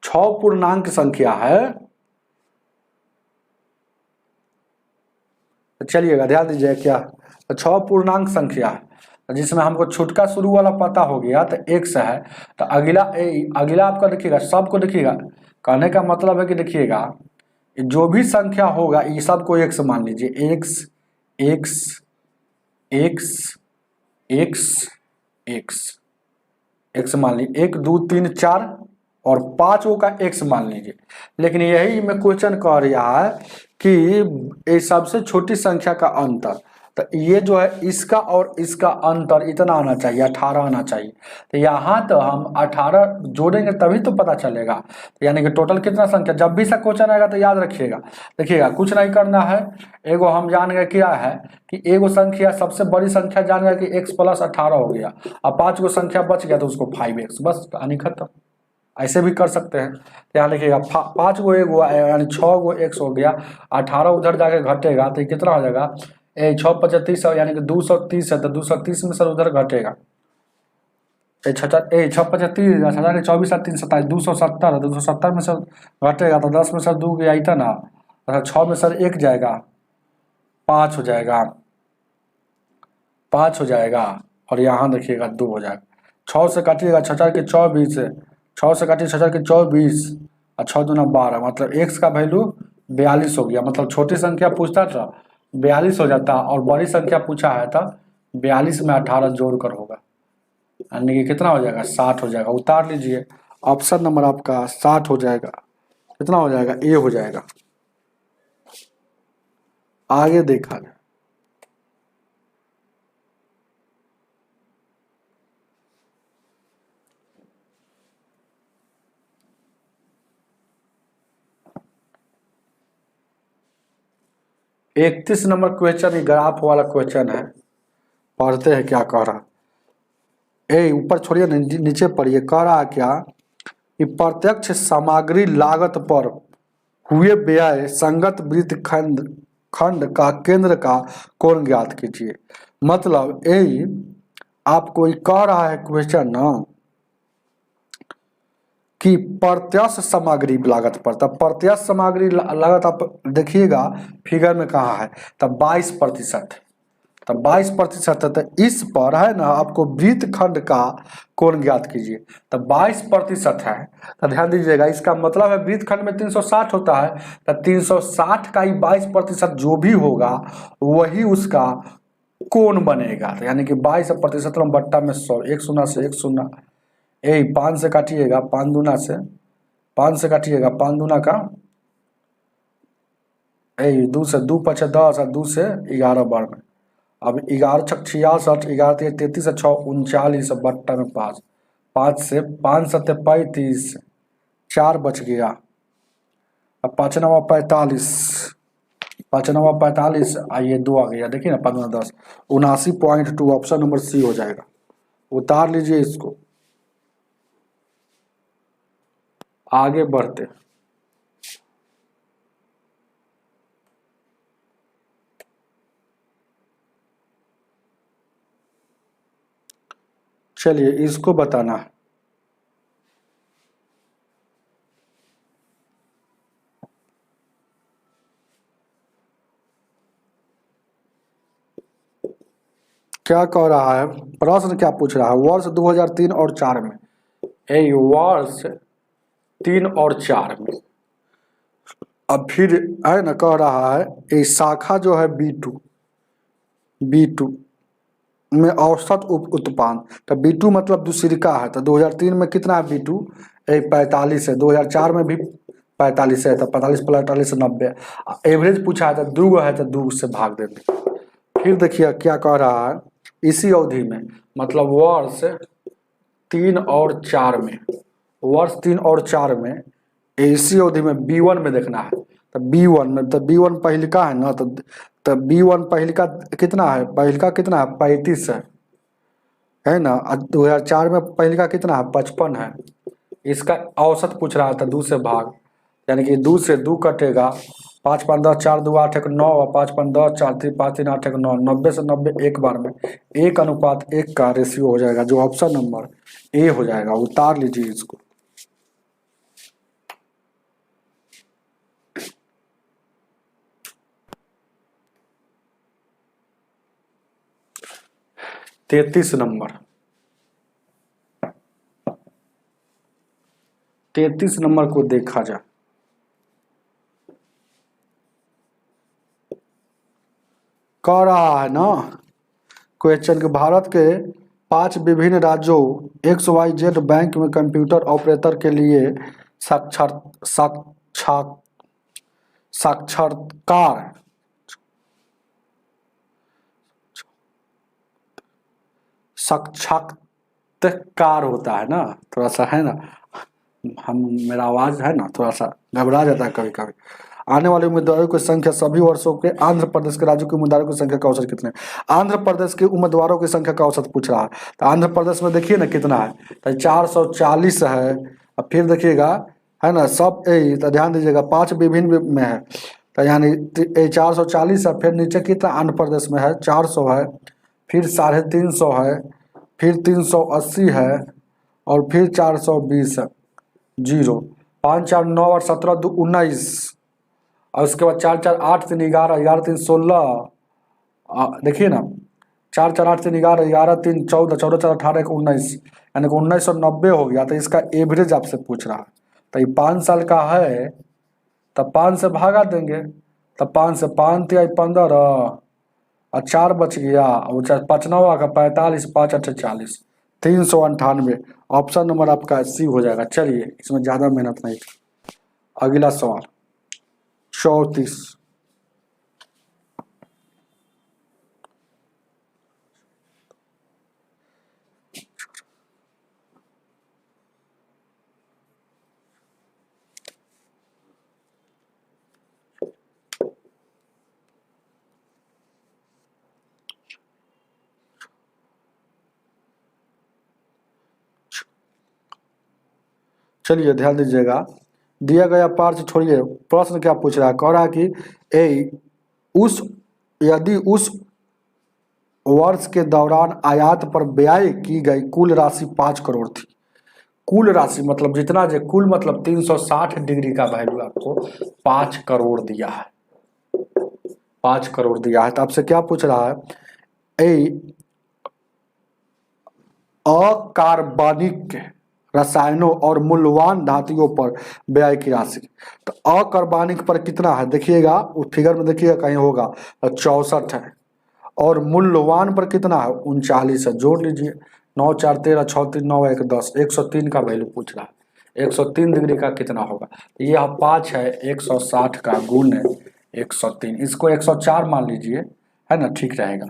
6 पूर्णांक संख्या है। तो चलिएगा ध्यान दीजिए। क्या 6 पूर्णांक संख्या है, जिसमें हमको छुटका शुरू वाला पता हो गया तो x है। तो अगला आपका देखिएगा, सबको देखिएगा। कहने का मतलब है कि देखिएगा जो भी संख्या होगा ये सबको एक्स मान लीजिए, x x x x x x मान लीजिए, 1 2 3 4 और 5 का एक्स मान लीजिए। लेकिन यही में क्वेश्चन कह रहा है कि ये सबसे छोटी संख्या का अंतर, तो ये जो है इसका और इसका अंतर इतना आना चाहिए, 18 आना चाहिए। तो यहाँ तो हम 18 जोड़ेंगे तभी तो पता चलेगा। तो यानी कि टोटल कितना संख्या, जब भी सा क्वेश्चन आएगा तो याद रखिएगा। देखिएगा कुछ नहीं करना है, एगो हम जान गए क्या है कि एगो संख्या सबसे बड़ी संख्या जान गए कि x + 18 हो गया, अब 5 गो संख्या बच गया तो उसको 5x, बस कहानी खत्म। ऐसे भी कर सकते हैं। तो यहाँ लिखिएगा 5 गो एगो यानी 6 गो x हो गया, 18 उधर जाके घटेगा तो कितना हो जाएगा, 6 × 25 यानी कि 230 है, तो 230 में सर उधर घटेगा, 6 × 25 24 3 27 270 है, 270 में सर घटेगा तो 10 में सर 2 गया इतना, 6 में सर 1 जाएगा, 5 हो जाएगा, 5 हो जाएगा और यहाँ देखिएगा 2 हो जाएगा। 6 से काटिएगा 6 4 के 24, 6 से काटिए 6 4 के 24 और 6 दूना 12, मतलब x का वैल्यू 42 हो गया। मतलब छोटी संख्या पूछता था 42 हो जाता और बड़ी संख्या पूछा है तो 42 में 18 जोड़ कर होगा, यानी कि कितना हो जाएगा, 60 हो जाएगा। उतार लीजिए, ऑप्शन नंबर आपका 60 हो जाएगा। कितना हो जाएगा, ए हो जाएगा। आगे देखा जाए, इकतीस नंबर क्वेश्चन, ये ग्राफ वाला क्वेश्चन है, पढ़ते हैं क्या कह रहा। ऊपर छोड़िए नीचे पढ़िए, कह रहा क्या कि प्रत्यक्ष सामग्री लागत पर हुए व्यय संगत वृत्त खंड का केंद्र का कोण ज्ञात कीजिए। मतलब यही आपको कह रहा है क्वेश्चन ना कि प्रत्यक्ष सामग्री लागत पर, तब प्रत्यक्ष सामग्री लागत आप देखिएगा फिगर में कहा है, तब 22%, तब 22% है, तो इस पर है ना आपको वृत्त खंड का कोण ज्ञात कीजिए। तब 22% है, तो ध्यान दीजिएगा, इसका मतलब है वृत्त खंड में 360 होता है, तो 360 का ही 22% जो भी होगा वही उसका कोण बनेगा। तो यानी कि 22% बट्टा में 100, 1 शून्य से 1 शून्य, 5 से काटिएगा 5 दूना से, 5 से काटिएगा 5 दूना का 2 से 2 × 5 = 10 और 2 से 11 बार में, अब 11 × 6 = 66, 11 × 3 = 33 और 6 = 39 बट्टा में 5, 5 से 5 × 7 = 35, 4 बच गया, अब 5 × 9 = 45, 5 × 9 = 45, आइए 2 आ गया, देखिए ना 5 × 10 79.2, ऑप्शन नंबर सी हो जाएगा। उतार लीजिए इसको, आगे बढ़ते। चलिए इसको बताना है। क्या कह रहा है, प्रश्न क्या पूछ रहा है, वर्ष 2003 और 4 में, वर्ष 3 और 4 में, अब फिर है ना कह रहा है ये शाखा जो है B2 में औसत उत्पादन, तो B2 मतलब दूसरिका है, तो 2003 में कितना है B2, 45 है, 2004 में भी 45 है, तो 45 + 48 90, एवरेज पूछा है तो 2 है तो 2 से भाग देंगे। फिर देखिए क्या कह रहा है, इसी अवधि में मतलब वर्ष 3 और 4 में, वर्ष 3 और 4 में इसी अवधि में B1 में देखना है, तो B1 में, तो B1 पहलिका है ना, तो B1 पहलिका कितना है, पहलिका कितना है 35 है ना, 2004 में पहलिका कितना है 55 है, इसका औसत पूछ रहा था 2 से भाग, यानी कि 2 से 2 कटेगा, 5 5 10 4 2 8 1 9, 5 5 10 4 3 5 3 8 1 9, 90 से 90 एक बार में 1:1 का रेशियो हो जाएगा, जो ऑप्शन नंबर ए हो जाएगा। उतार लीजिए इसको, तैतीस नंबर को देखा जाए, कह रहा है ना क्वेश्चन के भारत के 5 विभिन्न राज्यों XYZ बैंक में कंप्यूटर ऑपरेटर के लिए साक्षात्कार होता है ना, थोड़ा सा है ना, मेरा आवाज है ना थोड़ा सा घबरा जाता है कभी कभी। आने वाले उम्मीदवारों की संख्या सभी वर्षों के आंध्र प्रदेश के राज्यों के उम्मीदवारों की संख्या का औसत कितने? आंध्र प्रदेश के उम्मीदवारों की संख्या का औसत पूछ रहा है। तो आंध्र प्रदेश में देखिए ना कितना है, तो 440 है। अब फिर देखिएगा है ना, सब तो ध्यान दीजिएगा 5 विभिन्न में है, तो यानी 440 है। फिर नीचे कितना आंध्र प्रदेश में है, 400 है, फिर 350 है, फिर 380 है, और फिर 420 है। 0 5 4 9 और 17 2 19, और उसके बाद 4 4 8 3 11 11 3 16, देखिए ना 4 4 8 3 11 11 3 14 14 4 18 19, यानी कि 1990 हो गया। तो इसका एवरेज आपसे पूछ रहा है। तो ये 5 साल का है, तब 5 से भागा देंगे, तब 5 से 5 तिहाई 15 और 4 बच गया, और 5 9 का 45, 5 8 40, 398। ऑप्शन नंबर आपका सी हो जाएगा। चलिए इसमें ज़्यादा मेहनत नहीं। अगला सवाल 34। चलिए ध्यान दीजिएगा, दिया गया पार्ट छोड़िए, प्रश्न क्या पूछ रहा है? कह रहा है कि यदि उस वर्ष के दौरान आयात पर व्यय की गई कुल राशि 5 करोड़ थी। कुल राशि मतलब जितना जो कुल मतलब 360 डिग्री का वैल्यू आपको 5 करोड़ दिया है, 5 करोड़ दिया है। तो आपसे क्या पूछ रहा है? अकार्बनिक रसायनों और मूल्यवान धातुओं पर व्यय की राशि। तो अकार्बनिक पर कितना है देखिएगा, उस फिगर में देखिएगा कहीं होगा, तो 64 है। और मूल्यवान पर कितना है? 39 है। जोड़ लीजिए, 9 4 13 6 3 9 1 10, 103 का वैल्यू पूछ रहा है। 103 डिग्री का कितना होगा? तो ये 5 है, 160 का गुण है 103, इसको 104 मान लीजिए, है ना, ठीक रहेगा।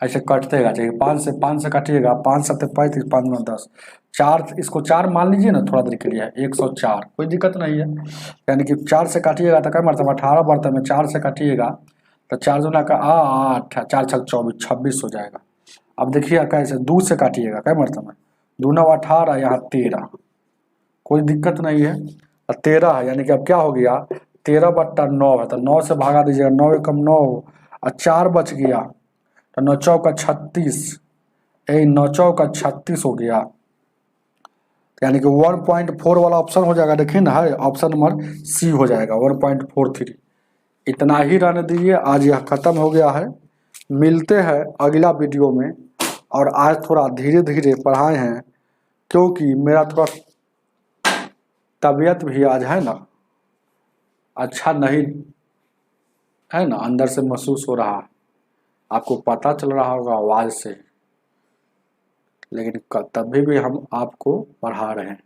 ऐसे कटतेगा चाहिए, 5 से काटिएगा, 5 7 35, 5 9 10, 4 इसको 4 मान लीजिए ना थोड़ा देर के लिए, 104, कोई दिक्कत नहीं है। यानी कि 4 से काटिएगा तो क्या मतलब 18 बढ़ता है, 4 से काटिएगा तो 4 दूना का 8, 4 6 24, 26 हो जाएगा। अब देखिए कैसे 2 से काटिएगा, क्या मतलब है, 2 9 18, यहाँ 13, कोई दिक्कत नहीं है। 13 है, यानी कि अब क्या हो गया, 13/9 है, तो 9 से भागा दीजिएगा, 9 एकम 9, और 4 बच गया, तो 9 चौका 36, 9 चौका 36 हो गया। यानी कि 1.4 वाला ऑप्शन हो जाएगा। देखिए ना, है ऑप्शन नंबर सी हो जाएगा, 1.43। इतना ही रहने दीजिए, आज यह खत्म हो गया है। मिलते हैं अगला वीडियो में। और आज थोड़ा धीरे धीरे पढ़ाए हैं, क्योंकि मेरा थोड़ा तबीयत भी आज है ना अच्छा नहीं है ना, अंदर से महसूस हो रहा है, आपको पता चल रहा होगा आवाज़ से, लेकिन तभी भी हम आपको पढ़ा रहे हैं।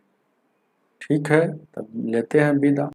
ठीक है, तब लेते हैं विदा।